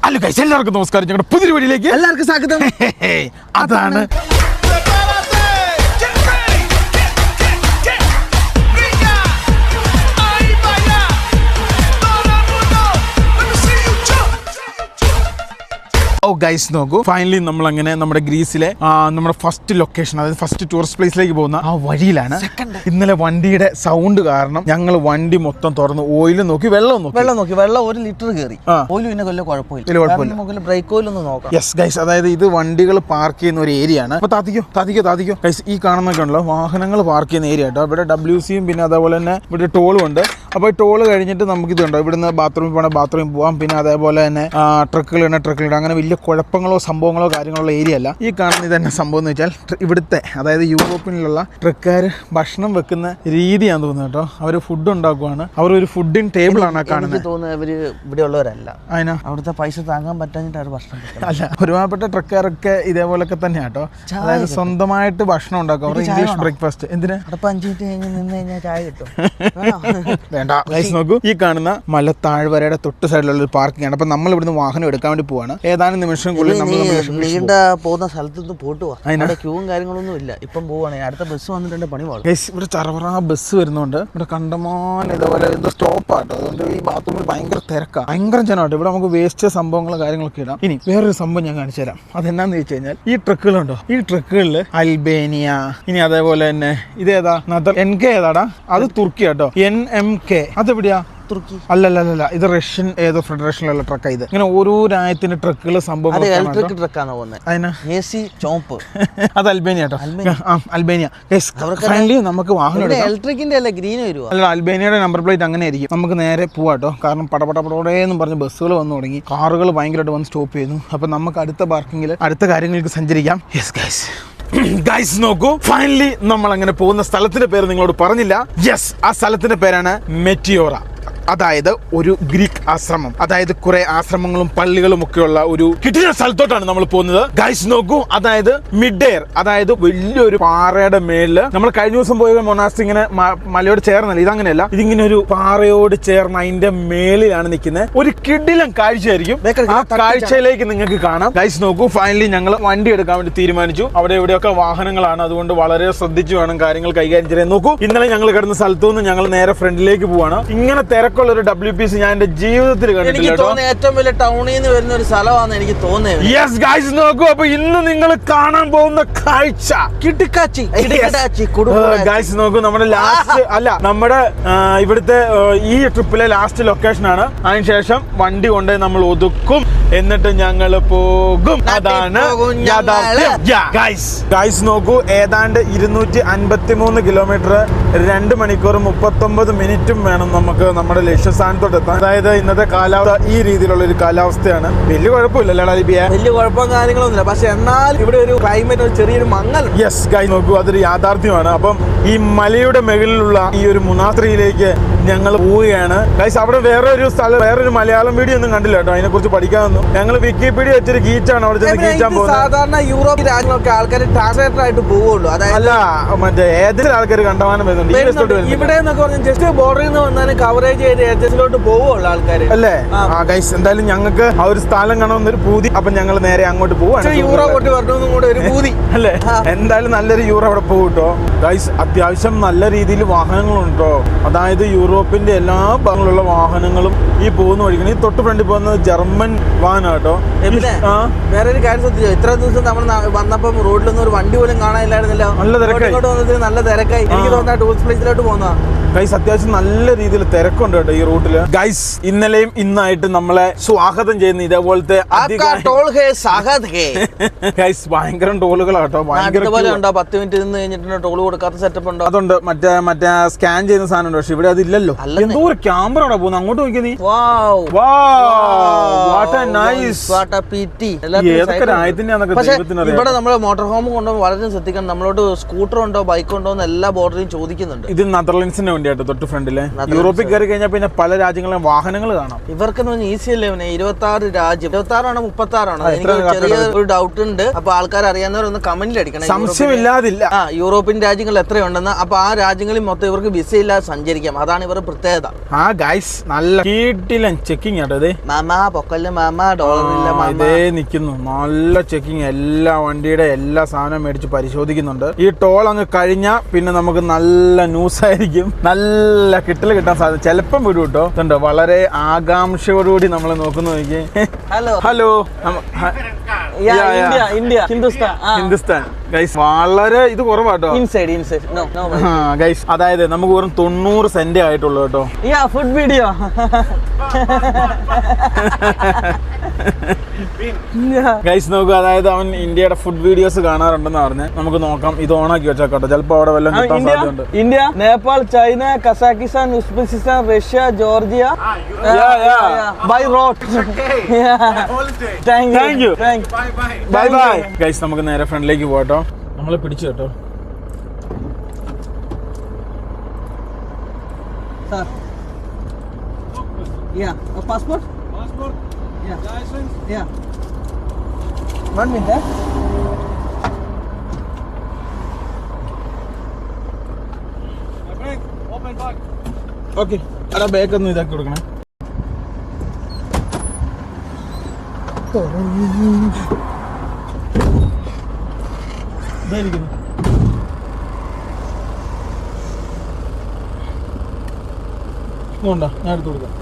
Hello guys, എല്ലാവർക്കും നമസ്കാരം. ഞങ്ങളുടെ പുതിയ വീഡിയോയിലേക്ക് എല്ലാവർക്കും സ്വാഗതം. അതാണ് ഗൈസ് നോക്കൂ, ഫൈനലി നമ്മൾ അങ്ങനെ നമ്മുടെ ഗ്രീസിലെ നമ്മുടെ ഫസ്റ്റ് ലൊക്കേഷൻ, അതായത് ഫസ്റ്റ് ടൂറിസ്റ്റ് പ്ലേസിലേക്ക് പോകുന്ന ആ വഴിയിലാണ്. ഇന്നലെ വണ്ടിയുടെ സൗണ്ട് കാരണം ഞങ്ങൾ വണ്ടി മൊത്തം തുറന്ന് ഓയിലും നോക്കി വെള്ളം നോക്കി വെള്ളം 1 ലിറ്റർ കയറി. ഓയിൽ പിന്നെ കൊല്ലം കുഴപ്പമില്ല. ബ്രേക്ക് ഓയിൽ ഒന്ന് നോക്കാം. യെസ് ഗൈസ്, അതായത് ഇത് വണ്ടികൾ പാർക്ക് ചെയ്യുന്ന ഒരു ഏരിയ ആണ്. അപ്പൊ താത്തിക്കോ ഗൈസ്, ഈ കാണുന്നൊക്കെ ഉണ്ടല്ലോ വാഹനങ്ങൾ പാർക്ക് ചെയ്യുന്ന ഏരിയ കേട്ടോ. ഇവിടെ WCയും പിന്നെ അതേപോലെ തന്നെ ഇവിടെ ടോളും ഉണ്ട്. അപ്പോൾ ഈ ടോള് കഴിഞ്ഞിട്ട് നമുക്ക് ഇതുണ്ടോ, ഇവിടുന്ന് ബാത്റൂമിൽ പോകണം, ബാത്റൂമിൽ പോകാം. പിന്നെ അതേപോലെ തന്നെ ട്രക്കുകൾ അങ്ങനെ വലിയ കുഴപ്പങ്ങളോ സംഭവങ്ങളോ കാര്യങ്ങളോ ഏരിയ അല്ല. ഈ കാണുന്ന ഇതന്നെ സംഭവം എന്ന് വെച്ചാൽ ഇവിടുത്തെ, അതായത് യൂറോപ്പിലുള്ള ട്രക്കുകാർ ഭക്ഷണം വെക്കുന്ന രീതിയാന്ന് തോന്നുന്നു കേട്ടോ. അവർ ഫുഡ് ഉണ്ടാക്കുവാണ്, അവർ ഒരു ഫുഡിങ് ടേബിൾ ആണ് കാണുന്നത്. ഇവര് ഇവിടെ ഉള്ളവരല്ല, അതിനാ അവിടുത്തെ പൈസ താങ്ങാൻ പറ്റാഞ്ഞിട്ട് ഭക്ഷണം അല്ല. ഒരുപാട് ട്രക്കുകാരൊക്കെ ഇതേപോലൊക്കെ തന്നെയാ കേട്ടോ. അതായത് സ്വന്തമായിട്ട് ഭക്ഷണം ഉണ്ടാക്കും. അവർ ഇംഗ്ലീഷ് ബ്രേക്ക്ഫാസ്റ്റ് എന്തിനാ 5 മിനിറ്റ് കഴിഞ്ഞ് നിന്ന് കഴിഞ്ഞാൽ ചായ കിട്ടും. വേണ്ട ഗൈസ്, നോക്കൂ, ഈ കാണുന്ന മല താഴ്വരയുടെ തൊട്ട് സൈഡിലുള്ള ഒരു പാർക്കിംഗ് ആണ്. അപ്പൊ നമ്മൾ ഇവിടുന്ന് വാഹനം എടുക്കാൻ വേണ്ടി പോവാണ്. ഏതാനും നിമിഷങ്ങൾക്കുള്ളിൽ നീണ്ട പോകുന്ന സ്ഥലത്തൊന്നും പോയിട്ട് പോവാ. അതിന്റെ ക്യൂവും കാര്യങ്ങളൊന്നും ഇല്ല. ഇപ്പം പോവാണ്, അടുത്ത ബസ് വന്നിട്ടുണ്ട്, പണി പോകും. ഇവിടെ ചറവറ ബസ് വരുന്നുണ്ട്. ഇവിടെ കണ്ടമാൻ ഇതേപോലെ എന്തോ സ്റ്റോപ്പാട്ടോ. അതുകൊണ്ട് ഈ ബാത്റൂമിൽ ഭയങ്കര തിരക്കാണ്, ഭയങ്കര ജനമാട്ടോ. ഇവിടെ നമുക്ക് വേസ്റ്റ് സംഭവങ്ങൾ കാര്യങ്ങളൊക്കെ ഇടാം. ഇനി വേറൊരു സംഭവം ഞാൻ കാണിച്ചു തരാം. അതെന്നാന്ന് ചോദിച്ചു കഴിഞ്ഞാൽ ഈ ട്രക്കുകളുണ്ടോ, ഈ ട്രക്കുകളിൽ അൽബേനിയ, ഇനി അതേപോലെ തന്നെ ഇതേതാ NK ഏതാടാ, അത് തുർക്കി കേട്ടോ. NMK അതെവിടെയാ? തുർക്കി അല്ലല്ല, ഇത് റഷ്യൻ ഏതോ ഫെഡറേഷനിലുള്ള ട്രക്കാ. ഇത് ഇങ്ങനെ ഓരോ രാജ്യത്തിന്റെ ട്രക്കുകൾ സംഭവം ഇലക്ട്രിക് ട്രക്കാണ് പോകുന്നത്. അത് അൽബേനിയ കേട്ടോ. അൽബേനിയ. ഫൈനലി നമുക്ക് വാഹനം ഇലക്ട്രിക്കിന്റെ അല്ല, ഗ്രീൻ വരുമോ? അല്ല, അൽബേനിയയുടെ നമ്പർ പ്ലേറ്റ് അങ്ങനെ ആയിരിക്കും. നമുക്ക് നേരെ പോവാട്ടോ. കാരണം പടപടപടേന്ന് പറഞ്ഞ് ബസ്സുകൾ വന്നു തുടങ്ങി, കാറുകൾ ഭയങ്കരമായിട്ട് വന്ന് സ്റ്റോപ്പ് ചെയ്യുന്നു. അപ്പൊ നമുക്ക് അടുത്ത പാർക്കിങ്ങിൽ അടുത്ത കാര്യങ്ങൾക്ക് സഞ്ചരിക്കാം. യെസ് ഗൈസ് നോക്കൂ, ഫൈനലി നമ്മൾ അങ്ങനെ പോകുന്ന സ്ഥലത്തിന്റെ പേര് നിങ്ങളോട് പറഞ്ഞില്ല. യെസ്, ആ സ്ഥലത്തിന്റെ പേരാണ് മെറ്റിയോറ. അതായത് ഒരു ഗ്രീക്ക് ആശ്രമം, അതായത് കുറെ ആശ്രമങ്ങളും പള്ളികളും ഒക്കെയുള്ള ഒരു കിട്ടിയ സ്ഥലത്തോട്ടാണ് നമ്മൾ പോകുന്നത്. ഗൈസ് നോക്കൂ, അതായത് മിഡ് എയർ, അതായത് വലിയൊരു പാറയുടെ മേളില് നമ്മൾ കഴിഞ്ഞ ദിവസം പോയ മൊനാസ്ട്രി ഇങ്ങനെ മലയോട് ചേർന്നല്ല, ഇതങ്ങനെയല്ല. ഇതിങ്ങനെ ഒരു പാറയോട് ചേർന്ന് അതിന്റെ മേളിലാണ് നിൽക്കുന്നത്. ഒരു കിടിലം കാഴ്ചയായിരിക്കും. ആ കാഴ്ചയിലേക്ക് നിങ്ങൾക്ക് കാണാം. ഗൈസ് നോക്കൂ, ഫൈനലി ഞങ്ങൾ വണ്ടി എടുക്കാൻ വേണ്ടി തീരുമാനിച്ചു. അവിടെ ഇവിടെയൊക്കെ വാഹനങ്ങളാണ്, അതുകൊണ്ട് വളരെ ശ്രദ്ധിച്ചു വേണം കാര്യങ്ങൾ കൈകാര്യം ചെയ്യാൻ. നോക്കൂ, ഇന്നലെ ഞങ്ങൾ കിടന്ന സ്ഥലത്തു നിന്ന് ഞങ്ങൾ നേരെ ഫ്രണ്ടിലേക്ക് പോവാണ്. ഇങ്ങനെ ഒരു WPC ഞാൻ എന്റെ ജീവിതത്തിൽ കണ്ടിട്ടില്ല. ഏറ്റവും വലിയ ടൗണിൽ നിന്ന് വരുന്ന ഒരു സ്ഥലമാണ് എനിക്ക് തോന്നുന്നത്. യെസ് ഗൈസ് നോക്കൂ, അപ്പൊ ഇന്ന് നിങ്ങൾ കാണാൻ പോകുന്ന കാഴ്ച ഗൈസ് നോക്കൂ, നമ്മുടെ ലാസ്റ്റ് അല്ല, നമ്മുടെ ഇവിടുത്തെ ഈ ട്രിപ്പിലെ ലാസ്റ്റ് ലൊക്കേഷൻ ആണ്. അതിനുശേഷം വണ്ടി കൊണ്ട് നമ്മൾ ഒതുക്കും, എന്നിട്ട് ഞങ്ങൾ പോകും. അതാണ് ഗൈസ് നോക്കൂ, ഏതാണ്ട് 253 കിലോമീറ്റർ 2 മണിക്കൂർ 39 മിനിറ്റും വേണം നമുക്ക് നമ്മുടെ ലക്ഷ്യസ്ഥാനത്തോട്ട് എത്താൻ. അതായത് ഇന്നത്തെ കാലാവസ്ഥ ഈ രീതിയിലുള്ള ഒരു കാലാവസ്ഥയാണ്. വലിയ കുഴപ്പമില്ലല്ലോ ലിബിയ, വലിയ കുഴപ്പം കാര്യങ്ങളൊന്നുമില്ല. പക്ഷെ എന്നാൽ ഇവിടെ ഒരു ക്ലൈമറ്റ് ചെറിയൊരു മങ്ങൽ. യെസ് ഗൈസ് നോക്കൂ, അതൊരു യാഥാർത്ഥ്യമാണ്. അപ്പം ഈ മലയുടെ മുകളിലുള്ള ഈ ഒരു മുനാസ്ത്രിയിലേക്ക് ഞങ്ങൾ പോവുകയാണ്. ഗൈസ് അവിടെ വേറൊരു സ്ഥലം, വേറൊരു മലയാളം വീഡിയോ ഒന്നും കണ്ടില്ല കേട്ടോ. അതിനെ കുറിച്ച് പഠിക്കാമെന്നു ഞങ്ങൾ വിക്കിപീഡിയ വെച്ചൊരു ഗീച്ചാണ് അവിടെ ചെന്ന് ഗീച്ചാൻ പോകുന്നത്. സാധാരണ യൂറോപ്പ് രാജ്യങ്ങളൊക്കെ ആൾക്കാർ ട്രാൻസ്ലേറ്റർ ആയിട്ട് പോവുള്ളൂ. അല്ല, മറ്റേ ഏതൊരു ആൾക്കാർ കണ്ടമാനം വരുന്നുണ്ട്. ഇവിടെ എന്നൊക്കെ പറഞ്ഞാൽ ജസ്റ്റ് ബോർഡറിൽ നിന്ന് വന്നാലും കവറേജ് ചെയ്ത് ഏജൻസിലോട്ട് പോവുള്ളൂ ആൾക്കാർ അല്ലേ. ഗൈസ് എന്തായാലും ഞങ്ങൾക്ക് ആ ഒരു സ്ഥലം കാണുമെന്നൊരു പൂതി. അപ്പൊ ഞങ്ങൾ നേരെ അങ്ങോട്ട് പോവാണ്. യൂറോ കൊട്ടി വരണമെന്നും കൂടെ ഒരു പൂതി അല്ലേ. എന്തായാലും നല്ലൊരു യൂറോ അവിടെ പോകും കേട്ടോ. ഗൈസ് അത്യാവശ്യം നല്ല രീതിയിൽ വാഹനങ്ങളുണ്ടോ. അതായത് യൂറോപ്പിന്റെ എല്ലാ ഭാഗങ്ങളിലുള്ള വാഹനങ്ങളും ഈ പോകുന്ന വഴിക്കണം. ഈ തൊട്ട് ഫ്രണ്ടിൽ പോകുന്നത് ജർമ്മൻ വാഹനം കേട്ടോ. വേറൊരു കാര്യം ശ്രദ്ധിച്ചോ, ഇത്ര ദിവസം നമ്മൾ വന്നപ്പം റോഡിലൊന്നും ഒരു വണ്ടി പോലും കാണാനില്ലായിരുന്നല്ലോ. നല്ല തിരക്കായി, നല്ല തിരക്കായി. എനിക്ക് തോന്നുന്ന ടൂറിസ്റ്റ് പ്ലേസിലോട്ട് പോകുന്ന ഗൈസ് അത്യാവശ്യം നല്ല രീതിയിൽ തിരക്കുണ്ട് കേട്ടോ ഈ റൂട്ടില്. ഗൈസ് ഇന്നലെയും ഇന്നായിട്ട് നമ്മളെ സ്വാഗതം ചെയ്യുന്ന ഇതേപോലത്തെ ഗൈസ് ഭയങ്കര ടോളുകളാട്ടോ. ഭയങ്കര 10 മിനിറ്റ് നിന്ന് കഴിഞ്ഞിട്ട് ടോൾ കൊടുക്കാത്ത സെറ്റപ്പ് ഉണ്ടോ? അതുണ്ട്. മറ്റേ സ്കാൻ ചെയ്യുന്ന സാധനം ഉണ്ട്. പക്ഷെ ഇവിടെ അതില്ലല്ലോ. എന്തോ ഒരു ക്യാമറ അവിടെ പോകുന്നു. അങ്ങോട്ട് നോക്കിയാ നീ. ഇവിടെ നമ്മള് മോട്ടോർ ഹോം കൊണ്ടുപോകുമ്പോൾ വളരെ ശ്രദ്ധിക്കണം. നമ്മളോട് സ്കൂട്ടർ ഉണ്ടോ ബൈക്ക് ഉണ്ടോ എന്ന് എല്ലാ ബോർഡറിലും ചോദിക്കുന്നുണ്ട്. ഇത് നെതർലൻഡ്സിന് വേണ്ടിയാണ്. വണ്ടിയാട്ടോ തൊട്ട് ഫ്രണ്ടില്. യൂറോപ്പിൽ കയറി കഴിഞ്ഞാൽ പിന്നെ പല രാജ്യങ്ങളിലും വാഹനങ്ങൾ കാണാം. ഇവർക്കൊന്നും ഈസി അല്ലേ 26 രാജ്യം, 26 36 എനിക്ക് ചെറിയ ഒരു ഡൗട്ട് ഉണ്ട്. അപ്പൊ ആൾക്കാർ അറിയാവുന്നവരൊന്ന് കമന്റിൽ അടിക്കണം. സംശയമില്ലാതില്ല. യൂറോപ്യൻ രാജ്യങ്ങൾ എത്രയുണ്ടെന്ന്. അപ്പൊ ആ രാജ്യങ്ങളിൽ മൊത്തം ഇവർക്ക് വിസ ഇല്ലാതെ സഞ്ചരിക്കാം. അതാണ് ഇവരുടെ പ്രത്യേകത. ആ ഗൈസ് നല്ല കീട്ടിലും ചെക്കിങ് ആട്ടോ. ഇതേ മാമാ പൊക്കല്ല മാമാ, ഡോളറില്ല മാമാ, ഇതേ നിക്കുന്നു. നല്ല ചെക്കിങ്. എല്ലാ വണ്ടിയുടെ എല്ലാ സാധനവും മേടിച്ച് പരിശോധിക്കുന്നുണ്ട്. ഈ ടോൾ അങ്ങ് കഴിഞ്ഞാൽ പിന്നെ നമുക്ക് നല്ല ന്യൂസ് ആയിരിക്കും. നല്ല കിട്ടൽ കിട്ടാൻ സാധ്യത ചിലപ്പം വിടും കേട്ടോ. ഇതുണ്ട് വളരെ ആകാംക്ഷയോടുകൂടി നമ്മൾ നോക്കുന്നു. നോക്കി. Hello hello. India Hindustan guys വളരെ ഇത് കുറവാട്ടോ. ഗൈസ് അതായത് നമുക്ക് വെറും 90 സെന്റ് ആയിട്ടുള്ളൂ കേട്ടോ. ഫുഡ് വീഡിയോ ഗൈസ് നോക്കുക. അതായത് അവൻ ഇന്ത്യയുടെ ഫുഡ് വീഡിയോസ് കാണാറുണ്ടെന്ന് പറഞ്ഞ് നമുക്ക് നോക്കാം. ഇത് ഓണാക്കി വെച്ചേക്കോട്ടെ, ചിലപ്പോ അവിടെ വല്ലതും കിട്ടാൻ സാധ്യതയുണ്ട്. India, Nepal, China, Kazakhstan, Uzbekistan, Russia, Georgia by road. Thank you. Bye bye. Guys നമുക്ക് നേരെ ഫ്രണ്ടിലേക്ക് പോകട്ടോ. നമ്മളെ പിടിച്ചു കേട്ടോ. Passport? Yeah. License? Yeah. 1 minute. Open bag. Okay. അവിടെ ബാഗ് ഒന്ന് ഇതാക്കി കൊടുക്കണം. ഇതായിരിക്കുന്നു. ഞാൻ എടുത്തു കൊടുക്കാം.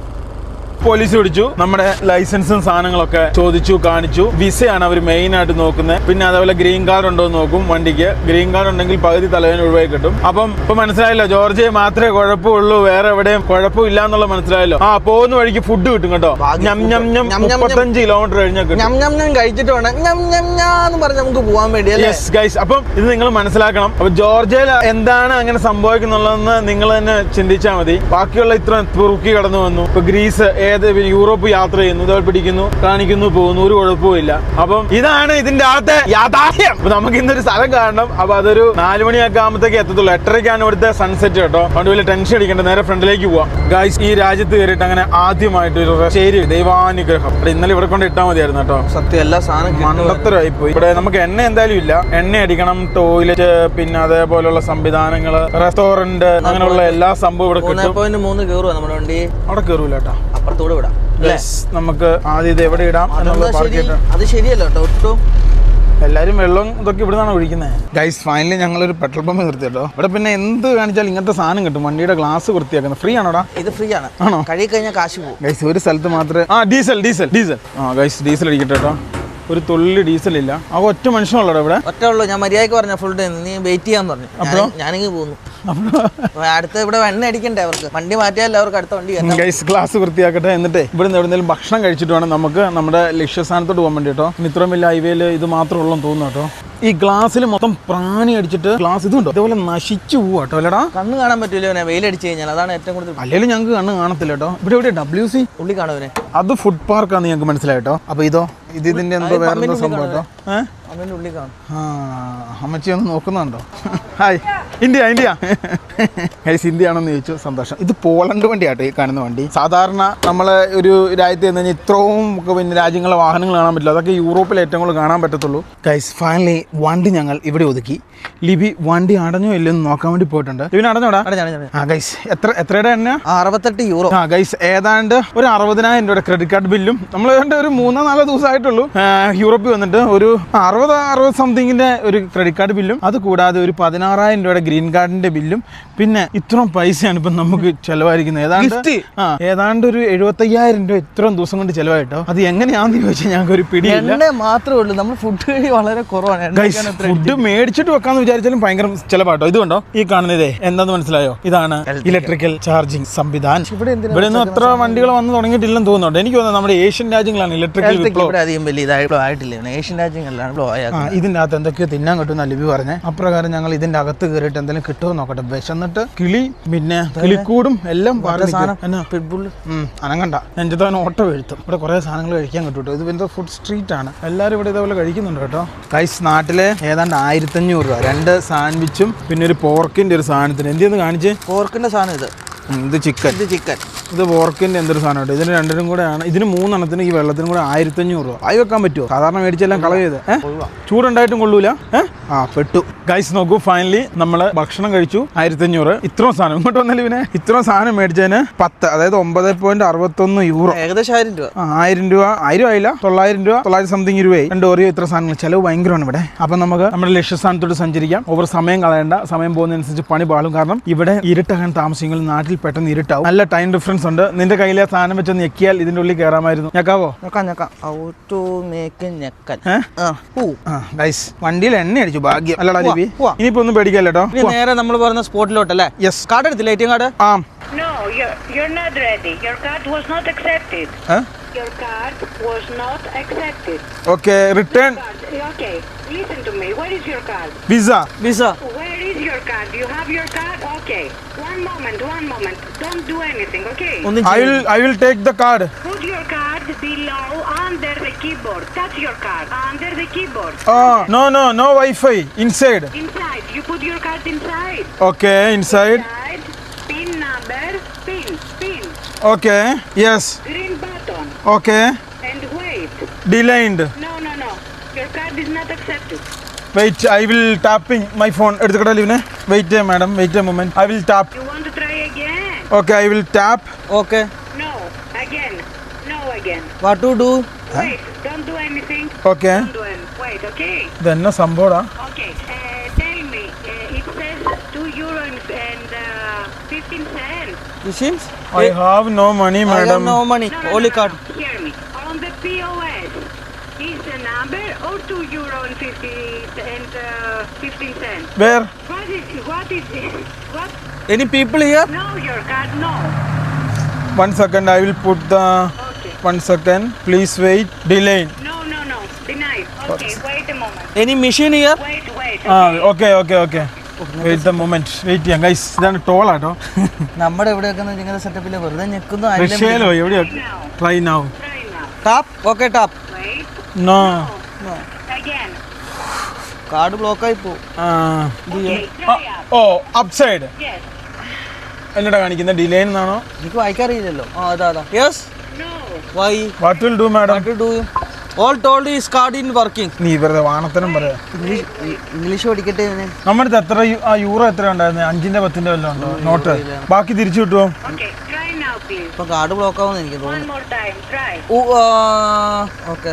പോലീസ് പിടിച്ചു. നമ്മുടെ ലൈസൻസും സാധനങ്ങളൊക്കെ ചോദിച്ചു, കാണിച്ചു. വിസയാണ് അവർ മെയിൻ ആയിട്ട് നോക്കുന്നത്. പിന്നെ അതേപോലെ ഗ്രീൻ കാർഡ് ഉണ്ടോ എന്ന് നോക്കും. വണ്ടിക്ക് ഗ്രീൻ കാർഡ് ഉണ്ടെങ്കിൽ പകുതി തലവേദന ഒഴിവായി കിട്ടും. അപ്പം ഇപ്പൊ മനസ്സിലായല്ലോ, ജോർജിയ മാത്രമേ കുഴപ്പമുള്ളൂ, വേറെ എവിടെയും കുഴപ്പമില്ല എന്നുള്ള മനസ്സിലായല്ലോ. പോകുന്ന വഴിക്ക് ഫുഡ് കിട്ടും കേട്ടോ. 35 കിലോമീറ്റർ കഴിഞ്ഞാൽ കഴിച്ചിട്ട് പറഞ്ഞ് നമുക്ക് പോകാൻ വേണ്ടി. അപ്പം ഇത് നിങ്ങൾ മനസ്സിലാക്കണം. അപ്പൊ ജോർജിയയിൽ എന്താണ് അങ്ങനെ സംഭവിക്കുന്നുള്ളതെന്ന് നിങ്ങൾ തന്നെ ചിന്തിച്ചാൽ മതി. ബാക്കിയുള്ള ഇത്ര തുർക്കി കടന്നു വന്നു. ഇപ്പൊ ഗ്രീസ്, യൂറോപ്പ് യാത്ര ചെയ്യുന്നു, ഇതേപോലെ പിടിക്കുന്നു, കാണിക്കുന്നു, പോകുന്നു, ഒരു കുഴപ്പമില്ല. അപ്പം ഇതാണ് ഇതിന്റെ അകത്തെ യാഥാർത്ഥ്യം. അപ്പൊ നമുക്ക് ഇന്നൊരു സ്ഥലം കാണണം. അപ്പൊ അതൊരു 4 മണിയൊക്കെ ആകുമ്പോഴത്തേക്ക് എത്തത്തുള്ളൂ. 8:30 ഇവിടുത്തെ സൺസെറ്റ് കേട്ടോ. അതുകൊണ്ട് വലിയ ടെൻഷൻ അടിക്കേണ്ട, നേരെ ഫ്രണ്ടിലേക്ക് പോവാം. ഗൈസ് ഈ രാജ്യത്ത് കയറിയിട്ട് അങ്ങനെ ആദ്യമായിട്ട് ഒരു ശരി ദൈവാനുഗ്രഹം. ഇന്നലെ ഇവിടെ കൊണ്ട് ഇട്ടാൽ മതിയായിരുന്നു കേട്ടോ. സത്യം എല്ലാ സാധനം മണ്ടത്തരമായി പോയി. ഇവിടെ നമുക്ക് എണ്ണ എന്തായാലും ഇല്ല. എണ്ണ അടിക്കണം, ടോയ്ലറ്റ്, പിന്നെ അതേപോലെയുള്ള സംവിധാനങ്ങള്, റെസ്റ്റോറന്റ്, അങ്ങനെയുള്ള എല്ലാ സംഭവം ഇവിടെ കിട്ടും. 3 കയറുക നമ്മുടെ വണ്ടി. അവിടെ കയറൂല കേട്ടോ, അപ്പുറത്തോടെ വിടാം. നമുക്ക് ആദ്യം ഇത് എവിടെ ഇടാം. അത് ശരിയല്ലോ കേട്ടോ ഒട്ടും. എല്ലാരും വെള്ളം ഇതൊക്കെ ഇവിടെ നിന്നാണ് ഒഴിക്കുന്നത്. ഗൈസ് ഫൈനലി ഞങ്ങളൊരു പെട്രോൾ പമ്പ് നിർത്തി കേട്ടോ. ഇവിടെ പിന്നെ എന്ത് കാണിച്ചാലും ഇങ്ങനത്തെ സാധനം കിട്ടും. വണ്ടിയുടെ ഗ്ലാസ് വൃത്തിയാക്കുന്നത് ഫ്രീ ആണോടാ? ഇത് ഫ്രീ ആണ്. ആണോ? കഴുകി കഴിഞ്ഞാൽ കാശ് പോകും. ഗൈസ് ഒരു സ്ഥലത്ത് മാത്രമേ ഡീസൽ ഗൈസ് ഡീസൽ അടിക്കട്ടെ കേട്ടോ. ഒരു തുള്ളി ഡീസൽ ഇല്ല. ആ ഒറ്റ മനുഷ്യനുള്ളൂ ഇവിടെ. ഒറ്റ ഉള്ളൂ. ഞാൻ മര്യാദക്ക് പറഞ്ഞ ഫുൾ ഡേ നീ വെയിറ്റ് ചെയ്യാൻ പറഞ്ഞു. അപ്പോൾ ഞാനിങ്ങ് പോകുന്നു. അടുത്ത ഇവിടെ എണ്ണ അടിക്കണ്ടേ അവർക്ക്? വണ്ടി മാറ്റിയാലേ അവർക്ക് അടുത്ത വണ്ടി. ഗൈസ് ഗ്ലാസ് വൃത്തിയാക്കട്ടെ. എന്നിട്ട് ഇവിടെ നിന്ന് എവിടെയെങ്കിലും ഭക്ഷണം കഴിച്ചിട്ട് വേണം നമുക്ക് നമ്മുടെ ലക്ഷ്യസ്ഥാനത്തോട്ട് പോകാൻ വേണ്ടി കേട്ടോ. ഇത്രയും വലിയ ഹൈവേയിൽ ഇത് മാത്രമേ ഉള്ളൂ തോന്നുന്നു കേട്ടോ. ഈ ഗ്ലാസ്സിൽ മൊത്തം പ്രാണി അടിച്ചിട്ട് ഗ്ലാസ് ഇതുണ്ടോ ഇതേപോലെ നശിച്ചു പോവാട്ടോ. അല്ലടാ കണ്ണ് കാണാൻ പറ്റില്ല വെയിലടിച്ചു കഴിഞ്ഞാൽ. അതാണ് ഏറ്റവും കൂടുതൽ. അല്ലെങ്കിൽ ഞങ്ങൾക്ക് കണ്ണ് കാണത്തില്ല കേട്ടോ. ഇവിടെ എവിടെ WC ഉള്ളി കാണുവനെ. അത് ഫുഡ് പാർക്കാന്ന് ഞങ്ങൾക്ക് മനസ്സിലായിട്ടോ. അപ്പൊ ഇതോ ഇതിന്റെ എന്തോ വേറെ സംഭവം കേട്ടോ. ഉള്ളി കാണും. അമ്മച്ചി ഒന്ന് നോക്കുന്നുണ്ടോ? ഹായ് ഇന്ത്യ ഇന്ത്യയാണെന്ന് ചോദിച്ചു. സന്തോഷം. ഇത് പോളണ്ട് വണ്ടിയാട്ടോ ഈ കാണുന്ന വണ്ടി. സാധാരണ നമ്മളെ ഒരു രാജ്യത്ത് നിന്ന് കഴിഞ്ഞാൽ ഇത്രയും പിന്നെ രാജ്യങ്ങളെ വാഹനങ്ങൾ കാണാൻ പറ്റില്ല. അതൊക്കെ യൂറോപ്പിൽ ഏറ്റവും കൂടുതൽ കാണാൻ പറ്റത്തുള്ളൂ. ഗൈസ് ഫൈനലി വണ്ടി ഞങ്ങൾ ഇവിടെ ഒതുക്കി. ലിബി വണ്ടി അടഞ്ഞോ ഇല്ലെന്ന് നോക്കാൻ വേണ്ടി പോയിട്ടുണ്ട്. ലിബിന് അടഞ്ഞോടാ? ഗൈസ് എത്രയുടെ എണ്ണ? 68 യൂറോ. ഗൈസ് ഏതാണ്ട് ഒരു 60,000 രൂപയുടെ ക്രെഡിറ്റ് കാർഡ് ബില്ലും. നമ്മൾ ഏതാണ്ട് ഒരു 3-4 ദിവസമായിട്ടുള്ളൂ യൂറോപ്പിൽ വന്നിട്ട്. ഒരു 60 സംതിങ്ങിന്റെ ഒരു ക്രെഡിറ്റ് കാർഡ് ബില്ലും, അത് കൂടാതെ ഒരു 16,000 രൂപയുടെ ഗ്രീൻ കാർഡിന്റെ ബില്ലും. പിന്നെ ഇത്രയും പൈസയാണ് ഇപ്പം നമുക്ക് ചെലവായിരിക്കുന്നത്. ഏതാണ്ട് ഒരു 75,000 രൂപ ഇത്രയും ദിവസം കൊണ്ട് ചെലവായിട്ടോ. അത് എങ്ങനെയാണെന്ന് ചോദിച്ചാൽ ഞങ്ങൾക്ക് ഒരു പിടിയില്ല. മാത്രമേ ഉള്ളൂ. നമ്മൾ ഫുഡ് വളരെ കുറവാണ്. ഫുഡ് മേടിച്ചിട്ട് വെക്കാന്ന് വിചാരിച്ചാലും ഭയങ്കര ചെലവാട്ടോ. ഇതുകൊണ്ടോ ഈ കാണുന്നതേ എന്താന്ന് മനസ്സിലായോ? ഇതാണ് ഇലക്ട്രിക്കൽ ചാർജിങ് സംവിധാനം. ഇവിടെ ഒന്നും അത്ര വണ്ടികൾ വന്ന് തുടങ്ങിയിട്ടില്ലെന്ന് തോന്നുന്നുണ്ട്. എനിക്ക് തോന്നുന്നത് നമ്മുടെ ഏഷ്യൻ രാജ്യങ്ങളാണ് ഇലക്ട്രിക്കൽ അധികം വലിയ ആയിട്ടില്ല. ഏഷ്യൻ രാജ്യങ്ങളിലാണ്. ഇതിന്റെ അകത്ത് എന്തൊക്കെയോ തിന്നാൻ കിട്ടുന്ന ലിബി പറഞ്ഞേ. അപ്രകാരം ഞങ്ങൾ ഇതിന്റെ അകത്ത് കയറിയിട്ട് എന്തെങ്കിലും കിട്ടുമോ നോക്കട്ടെ. വിശന്നിട്ട് വന്നിട്ട് കിളി പിന്നെ കിളിക്കൂടും എല്ലാം അനങ്ങണ്ട നെഞ്ചത്ത് അവൻ ഓട്ടോ എഴുത്തും. ഇവിടെ കുറേ സാധനങ്ങൾ കഴിക്കാൻ കിട്ടും കേട്ടോ. ഇത് പിന്നെ ഫുഡ് സ്ട്രീറ്റ് ആണ്. എല്ലാവരും ഇവിടെ ഇതേപോലെ കഴിക്കുന്നുണ്ട് കേട്ടോ. ഗൈസ് നാട്ടിലെ ഏതാണ്ട് 1500 രൂപ 2 സാൻഡ്വിച്ചും പിന്നെ ഒരു പോർക്കിന്റെ ഒരു സാധനത്തിന്. എന്തെന്ന് കാണിച്ച്? പോർക്കിന്റെ സാധനം ഇത് ചിക്കൻ. ഇത് പോർക്കിന്റെ എന്തൊരു സാധനം കേട്ടോ. ഇതിന് രണ്ടിനും കൂടെയാണ്. ഇതിന് 3 എണ്ണത്തിന് ഈ വെള്ളത്തിനും കൂടെ 1500 രൂപ. ആയി വെക്കാൻ പറ്റുമോ? സാധാരണ മേടിച്ചെല്ലാം കളയത് ചൂടുണ്ടായിട്ടും കൊള്ളൂല. പെട്ടു. ഗൈസ് നോക്കൂ, ഫൈനലി നമ്മള് ഭക്ഷണം കഴിച്ചു. 1500. ഇത്രയും സാധനം ഇങ്ങോട്ട് വന്നാലും പിന്നെ ഇത്രയും സാധനം മേടിച്ചതിന് 10, അതായത് 9.61 യൂറോ, ഏകദേശം 1000 രൂപ. 1000 രൂപ 1000 ആയില്ല, 900 രൂപ, 900 സംതിങ് രൂപയായി. 2 ഓറിയോ ഇത്ര സാധനങ്ങൾ. ചെലവ് ഭയങ്കരമാണ് ഇവിടെ. അപ്പം നമുക്ക് നമ്മുടെ ലക്ഷ്യസ്ഥാനത്തോട്ട് സഞ്ചരിക്കാം. ഓവർ സമയം കളയണ്ട. സമയം പോകുന്നതനുസരിച്ച് പണി പാളും. കാരണം ഇവിടെ ഇരുട്ടാകാൻ താമസിക്കുമ്പോൾ നാട്ടിൽ പെട്ടെന്ന് ഇരുട്ടാവും. നല്ല ടൈം ഡിഫറൻസ് ഉണ്ട്. നിന്റെ കയ്യിലെ സാധനം വെച്ച് ഞെക്കിയാൽ ഇതിന്റെ ഉള്ളിൽ കയറാമായിരുന്നു. ഞെക്കാവോ? ഗൈസ് വണ്ടിയിൽ എണ്ണ അടിച്ചു. ഭാഗ്യം അല്ലടാ ലിപി. ഇനിയിപ്പോ ഒന്നും പേടിക്കല്ലോ. നേരെ നമ്മൾ പറഞ്ഞ സ്പോട്ടിലോട്ടല്ലേ? യെസ്. കാർഡ് എടുത്തില്ല? ATM card? No, you're not ready. Your card was not accepted. Your card was not accepted. Okay, return. Okay, listen to me. Where is your card? Visa. Where is your card? You have your card? Okay. One moment. Don't do anything, okay? I will take the card. Put your card below under the keyboard. Touch your card under the keyboard. No Wi-Fi. Inside. Inside. You put your card inside. Okay, inside. Pin number. Pin. Okay. Yes. Green button. Okay. And wait. Delayed. No. Your card is not accepted. Wait, I will tapping my phone. എടുക്കട്ടെ ലിവിനെ. Wait madam, wait a moment. I will tap. You want to try again? Okay, I will tap. Okay. No, again. What to do? Wait, don't do anything. Okay. Don't do anything. Wait, okay? ഇതെന്നാ സംഭവടാ? Okay, tell me, it says €2 and 15 cents. This is? I have no money, I have madam. no money. Only card. Hear me. On the POS, is the number or €2 and 15 cents? Where? What is it? What? Any people here? No, your card, no. 1 second, I will put the. Okay. 1 second, please wait. Delay. No. Denied. Okay, wait a moment. Any machine here? Wait. Okay. Wait the moment. Wait ചെയ്യാം guys. ഇതാണ് toll ആട്ടോ. നമ്മുടെ എവിടെയൊക്കെ ഇങ്ങനെ സെറ്റപ്പിൽ വെറുതെ ഞെക്കുന്നു. റഷ്യയിലോ എവിടെയോ? Try now. Tap. Okay, tap. Wait. No. Again. Card block ആയി പോകും. Okay, try up. upside. Yes. എന്നടാ കാണിക്കുന്ന ഡിലേ എന്നാണോ? എനിക്ക് വായിക്കാറിയില്ലല്ലോ. അതാ. Yes. No. Why? What will do madam? What to do? All told is card in working. നീ വെറുതെ വാണത്തരം പറയാ. ഇംഗ്ലീഷ് പഠിക്കട്ടെ. നമ്മുടെ എത്ര യൂറോ എത്ര ഉണ്ടായിരുന്നു? 5ന്റെ 10ന്റെ വല്ലതും ഉണ്ടോ നോട്ട്? ബാക്കി തിരിച്ചു കിട്ടുമോ? Okay, try now please. ഇപ്പൊ കാർഡ് ബ്ലോക്ക് ആവുമെന്ന് എനിക്ക് One തോന്നുന്നു. more time, try. ഓക്കെ.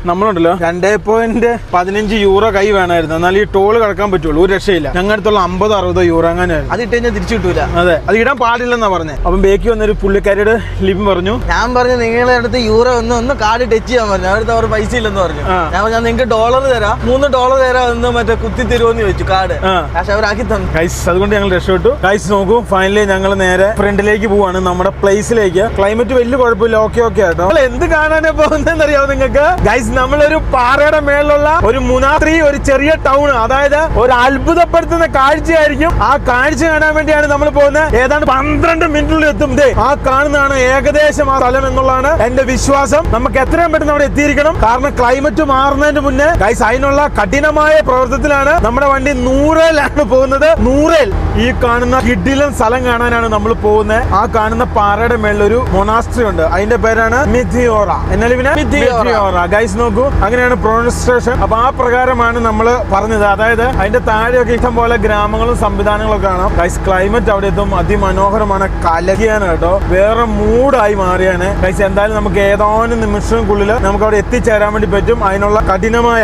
നമ്മളുണ്ടല്ലോ 2.15 യൂറോ കൈ വേണമായിരുന്നു. എന്നാൽ ഈ ടോൾ കിടക്കാൻ പറ്റുള്ളൂ. ഒരു രക്ഷയില്ല. ഞങ്ങളുടെ അടുത്തുള്ള 50-60 യൂറോ അങ്ങനെയായിരുന്നു. അത് ഇട്ട് കഴിഞ്ഞാൽ തിരിച്ചു കിട്ടൂല. അതെ, അത് ഇടാൻ പാടില്ലെന്നാ പറഞ്ഞത്. അപ്പം ബേക്കി വന്നൊരു പുള്ളിക്കാരിയുടെ ലിപി പറഞ്ഞു, ഞാൻ പറഞ്ഞു നിങ്ങളുടെ അടുത്ത് യൂറോ ഒന്ന് കാർഡ് ടച്ച് ചെയ്യാൻ പറഞ്ഞു. അവരുടെ അവർ പൈസ ഇല്ലെന്ന് പറഞ്ഞു. ഞാൻ പറഞ്ഞു നിങ്ങൾക്ക് $1 തരാം, $3 തരാം എന്ന് മറ്റേ കുത്തി തരുമെന്ന് ചോദിച്ചു കാർഡ്. പക്ഷെ അവരാക്കി തന്നു ഗൈസ്. അതുകൊണ്ട് ഞങ്ങൾ രക്ഷപ്പെട്ടു. ഗൈസ് നോക്കൂ, ഫൈനലി ഞങ്ങൾ നേരെ ഫ്രണ്ടിലേക്ക് പോവാണ്, നമ്മുടെ പ്ലേസിലേക്ക്. ക്ലൈമറ്റ് വലിയ കുഴപ്പമില്ല. ഓക്കെ ആട്ടോ. എന്ത് കാണാനാ പോകുന്നതെന്ന് അറിയാമോ നിങ്ങൾക്ക്? ഗൈസ് നമ്മളൊരു പാറയുടെ മേളിലുള്ള ഒരു മുനാത്രി, ഒരു ചെറിയ ടൗൺ, അതായത് ഒരു അത്ഭുതപ്പെടുത്തുന്ന കാഴ്ചയായിരിക്കും. ആ കാഴ്ച കാണാൻ വേണ്ടിയാണ് നമ്മൾ പോകുന്നത്. ഏതാണ്ട് 12 മിനിറ്റിൽ എത്തും. ആ കാണുന്നതാണ് ഏകദേശം ആ സ്ഥലം എന്നുള്ളതാണ് എന്റെ വിശ്വാസം. നമുക്ക് എത്രയും പെട്ടെന്ന് അവിടെ എത്തിയിരിക്കണം. കാരണം ക്ലൈമറ്റ് മാറുന്നതിന് മുന്നേ ഗൈസ് അതിനുള്ള കഠിനമായ പ്രവർത്തനത്തിലാണ് നമ്മുടെ വണ്ടി. 100ലാണ് പോകുന്നത്. 100 ഈ കാണുന്ന കിഡിലും സ്ഥലം കാണാനാണ് നമ്മൾ പോകുന്നത്. ആ കാണുന്ന പാറയുടെ മേളിൽ ഒരു മൊണാസ്ട്രി ഉണ്ട്. അതിന്റെ പേരാണ് മിഥിയോറ. എന്നാലും മിഥിയോറ. ഗൈസ് നോക്കൂ, അങ്ങനെയാണ് പ്രൊനൗൺസിയേഷൻ. അപ്പൊ ആ പ്രകാരമാണ് നമ്മൾ പറഞ്ഞത്. അതായത് അതിന്റെ താഴെയൊക്കെ ഇഷ്ടം പോലെ ഗ്രാമങ്ങളും സംവിധാനങ്ങളൊക്കെ കാണാം. ഗൈസ് ക്ലൈമറ്റ് അവിടെ എത്തും അതിമനോഹരമാണ്. കലകിയാണ് കേട്ടോ. വേറെ മൂഡായി മാറിയാണ് ഗൈസ്. എന്തായാലും നമുക്ക് ഏതാനും നിമിഷങ്ങൾക്കുള്ളിൽ നമുക്ക് അവിടെ എത്തിച്ചേരാൻ വേണ്ടി പറ്റും. അതിനുള്ള കഠിനമായ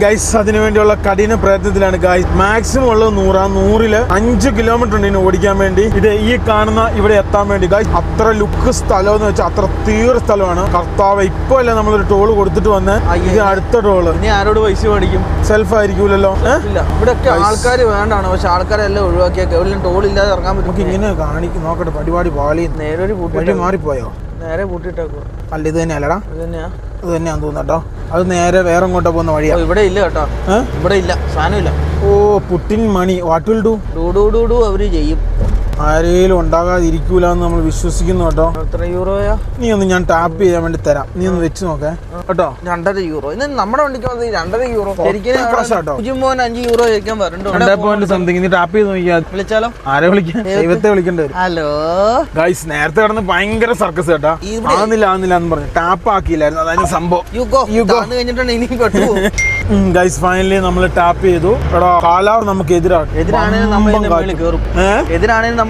ഗൈസ് അതിനുവേണ്ടിയുള്ള കഠിന പ്രയത്നത്തിലാണ് ഗൈസ്. മാക്സിമം ഉള്ളത് 100 5 കിലോമീറ്റർ ഉണ്ട് ഇനി ഓടിക്കാൻ വേണ്ടി. ഇത് ഈ കാണുന്ന ഇവിടെ എത്താൻ വേണ്ടി ഗൈസ്. അത്ര ലുക്ക് സ്ഥലം എന്ന് വെച്ചാൽ അത്ര തീർ സ്ഥലമാണ്. കർത്താവ് ഇപ്പൊ അല്ല നമ്മളൊരു ടോള് കൊടുത്തിട്ട് വന്ന്. ഇത് അടുത്ത ടോള്. ഇനി ആരോട് പൈസ മേടിക്കും? സെൽഫ് ആയിരിക്കൂലല്ലോ. ഇല്ല, ഇവിടെയൊക്കെ ആൾക്കാർ വേണ്ടാണ്. പക്ഷെ ആൾക്കാരെല്ലാം ഒഴിവാക്കിയൊക്കെ എവിടെയും ടോൾ ഇല്ലാതെ ഇറങ്ങാൻ പറ്റും. നമുക്ക് ഇങ്ങനെ കാണിക്കും. നോക്കട്ടെ, പരിപാടി പാളി. നേരെ ഒരു വഴി മാറിപ്പോയോ? നേരെ പൂട്ടിട്ടേക്കോ. അല്ല, ഇത് തന്നെയല്ലടാ. ഇത് തന്നെയാ. അത് തന്നെയാന്ന് തോന്നുന്നു കേട്ടോ. അത് നേരെ വേറെ എങ്ങോട്ടാ പോകുന്ന വഴിയാ. ഇവിടെ ഇല്ല കേട്ടോ. ഇവിടെ ഇല്ല, സാധനം ഇല്ല. ഓ putting money what will do അവര് ചെയ്യും. ആരേലും ഉണ്ടാകാതിരിക്കൂല എന്ന് നമ്മൾ വിശ്വസിക്കുന്നു കേട്ടോ. എത്ര യൂറോയാ? നീ ഒന്ന് ഞാൻ ടാപ്പ് ചെയ്യാൻ വേണ്ടി തരാം, നീ ഒന്ന് വെച്ച് നോക്കേ കേട്ടോ. 2.5 യൂറോ. ഇന്ന് നമ്മുടെ വണ്ടിക്ക് വന്നത് 2.5 യൂറോ. ശരിക്കും 5 യൂറോ ചോദിക്കാൻ പറഞ്ഞു. 2 സംതിങ്. നീ ടാപ്പ് ചെയ്ത് നോക്കിയാ. വിളിച്ചാലോ? ആരെ വിളിക്കാൻ? ദൈവത്തെ വിളിക്കേണ്ടി വരും. ഹലോ ഗൈസ്, നേരത്തെ കിടന്ന് ഭയങ്കര സർക്കസ് കേട്ടാ. ആവുന്നില്ല എന്ന് പറഞ്ഞു ടാപ്പ് ആക്കിയില്ലായിരുന്നു, അതായത് സംഭവം. ഗൈസ് ഫൈനലി നമ്മൾ ടാപ്പ് ചെയ്തു. എടാ കാലാവസ്ഥ നമുക്ക് എതിരാണെങ്കിലും നമ്മൾ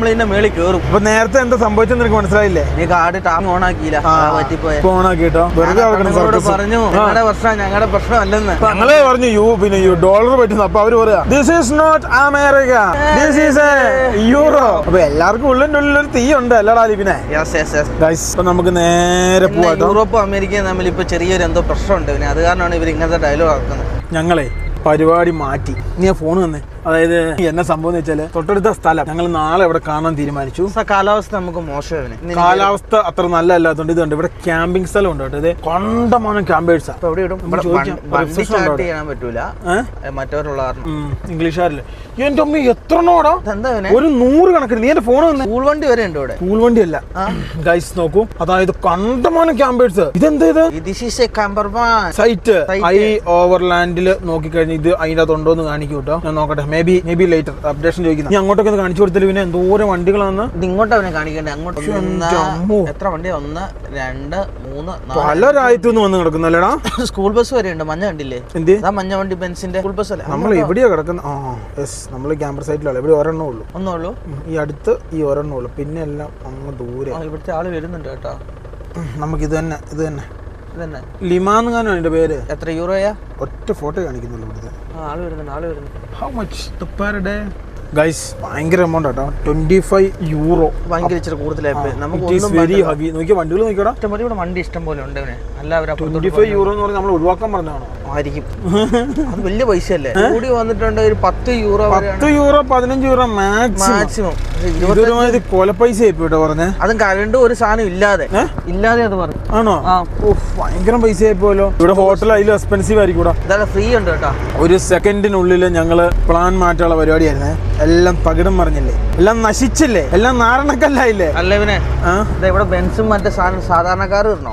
ഇതിന്റെ മേളിൽ കയറും. അപ്പൊ നേരത്തെ എന്താ സംഭവിച്ചെന്ന് എനിക്ക് മനസ്സിലായില്ലേ? നീ കാർഡ് ടാപ്പ് ഓൺ ആക്കിയില്ല, പറ്റിപ്പോയ. ഓൺ ആക്കി കേട്ടോ. വെറുതെ പറഞ്ഞു ഞങ്ങളുടെ പ്രശ്നമല്ലെന്ന്. ഞങ്ങളെ പറഞ്ഞു പിന്നെ ഡോളർ പറ്റുന്നു. അപ്പൊ അവര് പറയാ this is not America, this is a euro. അപ്പൊ എല്ലാവർക്കും ഉള്ളിന്റെ ഉള്ളിലൊരു തീ ഉണ്ട് അല്ലടാ ലിപിനെ. ഗൈസ് അപ്പൊ നമുക്ക് നേരെ പോവാം. യൂറോപ്പും അമേരിക്കയും തമ്മിൽ ഇപ്പൊ ചെറിയൊരു എന്തോ പ്രശ്നമുണ്ട്. പിന്നെ അത് കാരണമാണ് ഇവർ ഇങ്ങനത്തെ ഡയലോഗ് ആക്കുന്നത്. ഞങ്ങളെ പരിപാടി മാറ്റി. നീ ഫോൺ തന്നെ. അതായത് എന്നെ സംഭവം എന്ന് വെച്ചാല് തൊട്ടടുത്ത സ്ഥലം ഞങ്ങൾ നാളെ ഇവിടെ കാണാൻ തീരുമാനിച്ചു. കാലാവസ്ഥ നമുക്ക് മോശം. കാലാവസ്ഥ അത്ര നല്ല അല്ലാത്തതുകൊണ്ട് ഇതുണ്ട്. ഇവിടെ ക്യാമ്പിംഗ് സ്ഥലം ഉണ്ട് കേട്ടോ. ഇത് കണ്ടമാനം ക്യാമ്പേഴ്സാ. ഇംഗ്ലീഷുകാരില് എന്റെ അമ്മ എത്ര നോടാ, ഒരു 100 കണക്കിന്. നീ എന്റെ ഫോൺ തന്നെ. സ്കൂൾ വണ്ടി വരെ ഉണ്ട് ഇവിടെ. സ്കൂൾ വണ്ടി അല്ല ഗൈസ്, നോക്കൂ. അതായത് കണ്ടമാനം ക്യാമ്പേഴ്സ്. ഇതെന്താ സൈറ്റ് ഐ ഓവർലാൻഡിൽ നോക്കിക്കഴിഞ്ഞാൽ ഇത് അതിന്റെ അകത്ത് ഉണ്ടോ എന്ന് കാണിക്കും കേട്ടോ. ഞാൻ നോക്കട്ടെ. മേ ബി ലേറ്റർ അപ്ഡേഷൻ ചോദിക്കുന്നത്. നീ അങ്ങോട്ടൊക്കെ ഒന്ന് കാണിച്ചു കൊടുത്തില്ല. പിന്നെ എന്തോരം വണ്ടികളാണ് ഇങ്ങോട്ട് അവനെ കാണിക്കണ്ടേ? അങ്ങോട്ട് എത്ര വണ്ടി? 1, 2, 3, 4 പല രാജ്യത്തുനിന്ന് വന്ന് കിടക്കുന്നല്ലേടാ. സ്കൂൾ ബസ് വരെ ഉണ്ട്. മഞ്ഞ കണ്ടില്ലേ? എന്ത് മഞ്ഞ വണ്ടി? ബെൻസിന്റെ സ്കൂൾ ബസ് അല്ലേ? നമ്മൾ എവിടെയാ കിടക്കുന്നത്? നമ്മൾ ക്യാമ്പർ സൈറ്റിലാണ്. ഇവിടെ ഒരെണ്ണേ ഉള്ളൂ. ഒന്നുള്ളൂ. ഈ അടുത്ത് ഈ ഒരെണ്ണേ ഉള്ളൂ. പിന്നെ എല്ലാം അങ്ങ് ദൂരെ. ഇവിടുത്തെ ആള് വരുന്നുണ്ട് കേട്ടോ. നമുക്ക് ഇത് തന്നെ ലിമാന്ന് കാണാൻ എന്റെ പേര്. എത്ര യൂറോയാ? ഒറ്റ ഫോട്ടോ കാണിക്കുന്നുള്ളൂ ഇവിടുത്തെ. ആള് വരുന്നുണ്ട്. How much per day? Guys ഭയങ്കര എമൗണ്ട് കേട്ടോ. 25 യൂറോ. ഭയങ്കര ഇച്ചിരി കൂടുതലായി. നമുക്ക് വെരി ഹെവി. നോക്കിയാ വണ്ടികൾ നോക്കിയോടാ. ഇവിടെ വണ്ടി ഇഷ്ടം പോലെ ഉണ്ട്. 25 യൂറോ എന്ന് പറഞ്ഞാൽ നമ്മൾ ഒഴിവാക്കാൻ പറഞ്ഞാണോ? ആയിരിക്കും. അത് വലിയ പൈസ അല്ലേ? കൂടി വന്നിട്ടുണ്ട് ഒരു 10 യൂറോ 15 യൂറോ മാക്സിമം. ഇതൊരുമാതിരി കൊല പൈസ ആയിപ്പോട്ടോ പറഞ്ഞേ. അതും കരണ്ട് ഒരു സാധനം ഇല്ലാതെ അത് പറഞ്ഞു. ആണോ? ഭയങ്കര പൈസ ആയിപ്പോലോ. ഇവിടെ ഹോട്ടൽ അതിലും എക്സ്പെൻസീവ് ആയിരിക്കും. ഇതാ ഫ്രീ ഉണ്ട് കേട്ടോ. ഒരു സെക്കൻഡിനുള്ളിൽ ഞങ്ങള് പ്ലാൻ മാറ്റാനുള്ള പരിപാടിയായിരുന്നേ. എല്ലാം പകിടം പറഞ്ഞില്ലേ, എല്ലാം നശിച്ചില്ലേ, എല്ലാം നാരണക്കല്ലായില്ലേ. അല്ല ഇവനെ ഇവിടെ ബെൻസും മറ്റേ സാധാരണക്കാർ ഇടണോ?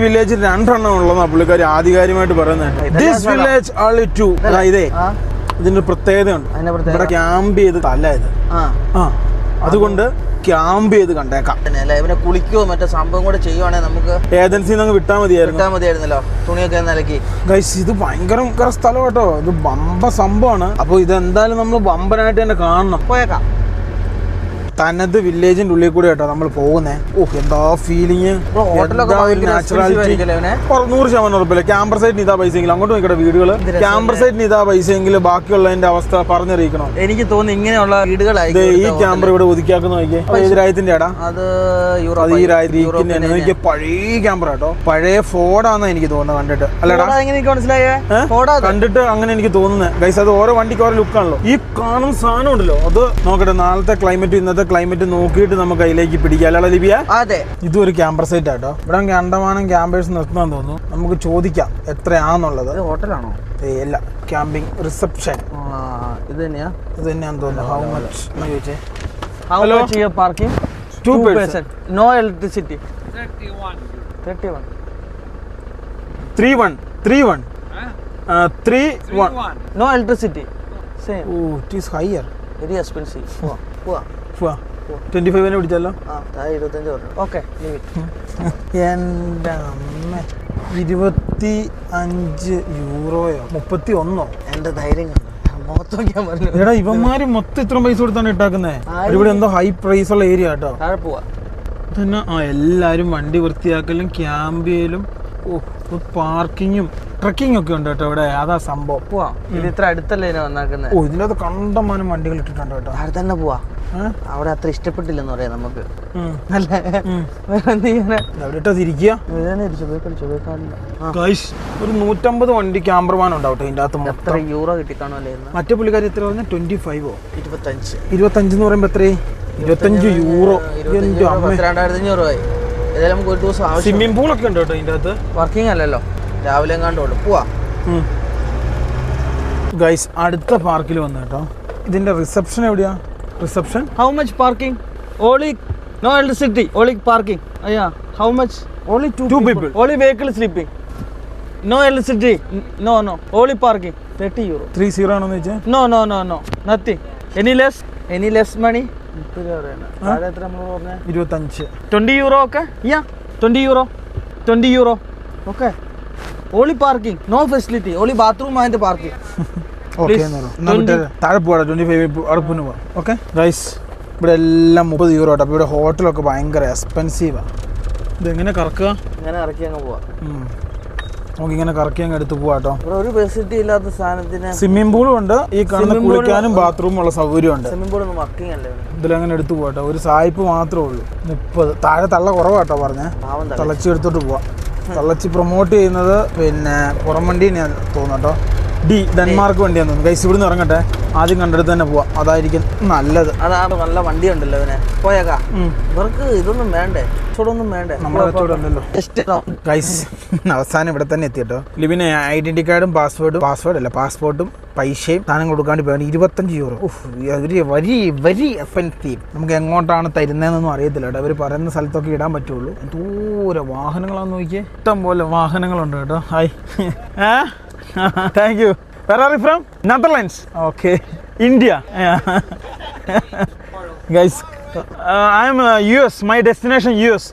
വില്ലേജ് 2 എണ്ണം ഉള്ളതാ പുള്ളിക്കാരി ആധികാരികമായിട്ട് പറയുന്നത്. This village only 2. ഇതേ ഇതിന്റെ പ്രത്യേകതയുണ്ട്. ഇവിടെ ക്യാമ്പ് ചെയ്ത് തല്ലായത്. അതുകൊണ്ട് ക്യാമ്പ് ചെയ്ത് കണ്ടേക്കാം. ഇവനെ കുളിക്കോ മറ്റേ സംഭവം കൂടെ ചെയ്യുവാണെങ്കിൽ നമുക്ക് ഏജൻസിന്ന് അങ്ങ് വിട്ടാൽ മതിയായിരുന്നല്ലോ. തുണിയൊക്കെ നിലക്കി. ഗൈസ് ഇത് ഭയങ്കര സ്ഥലം കേട്ടോ. ഇത് ബമ്പ സംഭവമാണ്. അപ്പൊ ഇതെന്തായാലും നമ്മൾ ബമ്പനായിട്ട് തന്നെ കാണണം. പോയേക്കാം. തനത് വില്ലേജിന്റെ ഉള്ളിൽ കൂടെ കേട്ടോ നമ്മൾ പോകുന്നേ. എന്താ ഫീലിങ്, നാച്ചുറാലിറ്റി. 100% ഉറപ്പില്ല. ക്യാമ്പർ സൈറ്റിന് ഇതാ പൈസയെങ്കിലും അങ്ങോട്ട് നോക്കട്ടെ വീടുകള്. ക്യാമ്പർ സൈറ്റിന് ഇതാ പൈസയെങ്കിൽ ബാക്കിയുള്ളതിന്റെ അവസ്ഥ പറഞ്ഞറിയിക്കണം. എനിക്ക് തോന്നുന്നു ഇങ്ങനെയുള്ള വീടുകളായി. ഈ ക്യാമ്പർ ഇവിടെ ഒതുക്കിയാക്കുന്ന നോക്കിയേ. ഏത് രാജ്യത്തിന്റെ ആടാ? അത് ഈ രാജ്യത്തിന്റെ. എനിക്ക് പഴയ ക്യാമ്പർ കേട്ടോ. പഴയ ഫോർഡാന്ന് എനിക്ക് തോന്നുന്നത് കണ്ടിട്ട്. അല്ലടാ മനസ്സിലായേ? കണ്ടിട്ട് അങ്ങനെ എനിക്ക് തോന്നുന്നത്. ഗൈസ് അത് ഓരോ വണ്ടിക്ക് ഓരോ ലുക്കാണല്ലോ. ഈ കാണുന്ന സാധനം ഉണ്ടല്ലോ, അത് നോക്കട്ടെ. നാളത്തെ ക്ലൈമറ്റ് ഇന്നത്തെ ക്ലൈമറ്റ് നോക്കിയിട്ട് നമുക്ക് അതിലേക്ക് പിടിക്കാം. അല്ല ലിബിയ? അതെ. ഇതൊരു ക്യാമ്പർ സൈറ്റ് ആട്ടോ. ഇവിടെ കണ്ടമാനം ക്യാമ്പേഴ്സ് നിർത്താൻ തോന്നുന്നു. നമുക്ക് ചോദിക്കാം എത്രയാന്നുള്ളത്. ഹോട്ടലാണോ? അല്ല, ക്യാമ്പിംഗ് റിസപ്ഷൻ. ഇത് തന്നെയാന്ന് തോന്നുന്നു. ഹൗ മച്ച് എന്ന് ചോദിച്ചേ. How much your parking? 2 person. No electricity. 31. 31. 31. No electricity. Same. Oh, it is higher. Very expensive. 25 പിടിച്ചല്ലോ. 25. Okay, leave it. എൻ്റെ അമ്മ 25 യൂറോയോ 31. എന്റെ ധൈര്യം എടാ ഇവന്മാര് മൊത്തം ഇത്ര പൈസ കൊടുത്താണ് ഇട്ടാക്കുന്നേ. ഇവിടെ എന്തോ ഹൈ പ്രൈസ് ഉള്ള ഏരിയ കേട്ടോ. തന്നെ എല്ലാരും വണ്ടി വൃത്തിയാക്കലും ക്യാമ്പ് ചെയ്യലും പാർക്കിങ്ങും ട്രക്കിംഗ് ഒക്കെ ഉണ്ട് കേട്ടോ ഇവിടെ. അതാ സംഭവം. പോവാ. ഇത് ഇത്ര അടുത്തല്ലേ വന്നാക്കുന്നത്. ഇതിനകത്ത് കണ്ടമാനം വണ്ടികൾ ഇട്ടിട്ടുണ്ട് കേട്ടോ. അവിടെ തന്നെ പോവാ. അവിടെ അത്ര ഇഷ്ടപ്പെട്ടില്ലെന്ന് പറയാം നമുക്ക്. ഒരു 150 വണ്ടി ക്യാമ്പർ വാൻ ഉണ്ടാവട്ടെ ഇതിന്റെ അകത്ത്. എത്ര യൂറോ കിട്ടിക്കാണല്ലേ? മറ്റേ പുള്ളിക്കാരി എത്ര പറഞ്ഞ? 25. 25 എന്ന് പറയുമ്പോ എത്രേ? 25 യൂറോ. 2500 ആയി. ഏതായാലും നമുക്ക് ഒരു ദിവസം ആവശ്യം. സ്വിമ്മിംഗ് പൂളൊക്കെ ഉണ്ട് കേട്ടോ ഇതിന്റെ അകത്ത്. വർക്കിംഗ് അല്ലല്ലോ, രാവിലെ എങ്ങാണ്ട് പോവാ. ഗൈസ് അടുത്ത പാർക്കിൽ വന്നു കേട്ടോ. ഇതിന്റെ റിസപ്ഷൻ എവിടെയാ? Reception How much parking? Only no electricity. Only parking. Yeah. How much? Only two people. Only vehicle sleeping. No electricity. No. Only parking. 30 euro. 30 ആണോന്ന് വെച്ചാൽ No. Nothing. Any less money? 25. 20 euro okay? Yeah. 20 euro. Okay. Only parking. No facility. Only bathroom and parking. Okay താഴെ പോവാ 25 അവിടെ പിന്നെ പോവാം. Okay guys ഇവിടെ എല്ലാം 30 euro കേട്ടോ. അപ്പോൾ ഇവിടെ ഹോട്ടലൊക്കെ ഭയങ്കര എക്സ്പെൻസീവാണ്. ഇതെങ്ങനെ കറക്കുക? ഇങ്ങനെ ഇറക്കി അങ്ങ് പോവാം. നമുക്കിങ്ങനെ കറക്കി അങ്ങ് എടുത്ത് പോവാം കേട്ടോ. ഇവിടെ ഒരു ഫെസിലിറ്റി ഇല്ലാത്ത സാധനത്തിന് സ്വിമ്മിംഗ് പൂളും ഉണ്ട്, ഈ കാണുന്ന കുളിക്കാനും ബാത്റൂമും ഉള്ള സൗകര്യമുണ്ട്. സ്വിമ്മിംഗ് പൂൾ ഒന്നും വർക്കിംഗ് അല്ലേ? ഇതിലങ്ങനെ എടുത്ത് പോവാട്ടോ. ഒരു സായിപ്പ് മാത്രമേ ഉള്ളൂ. 30 താഴെ തള്ള കുറവാട്ടോ പറഞ്ഞേ. തള്ളച്ചി എടുത്തോട്ട് പോവാം. തള്ളച്ചി പ്രൊമോട്ട് ചെയ്യുന്നത് പിന്നെ പുറം വണ്ടി ഞാൻ തോന്നുന്നു കേട്ടോ. ഡെൻമാർക്ക് വണ്ടിയാന്ന് തോന്നുന്നു. ഗൈസ് ഇവിടുന്ന് ഇറങ്ങട്ടെ, ആദ്യം കണ്ടെടുത്ത് തന്നെ പോവാം, അതായിരിക്കും നല്ലത്. അതാണ് നല്ല വണ്ടി ഉണ്ടല്ലോ ഇവനെ. പോയേക്കാം. ഇവർക്ക് ഇതൊന്നും വേണ്ടേ? ഒന്നും വേണ്ടേ? നമ്മുടെ ഉണ്ടല്ലോ ഗൈസ്. അവസാനം ഇവിടെ തന്നെ എത്തിട്ടോ. ലിവിന് ഐഡന്റി കാർഡും പാസ്പോർട്ടും പൈസയും സാധനം കൊടുക്കാണ്ട് പോയാൽ 25 യൂറോ. Very expensive. നമുക്ക് എങ്ങോട്ടാണ് തരുന്നതെന്നൊന്നും അറിയത്തില്ല കേട്ടോ. അവർ പറയുന്ന സ്ഥലത്തൊക്കെ ഇടാൻ പറ്റുള്ളൂ. ദൂരെ വാഹനങ്ങളാന്ന് നോക്കിയേ, ഇഷ്ടം പോലെ വാഹനങ്ങളുണ്ട് കേട്ടോ. Hi. Thank you. Where are you from? Netherlands. Okay. India. Guys, I am US. My destination US.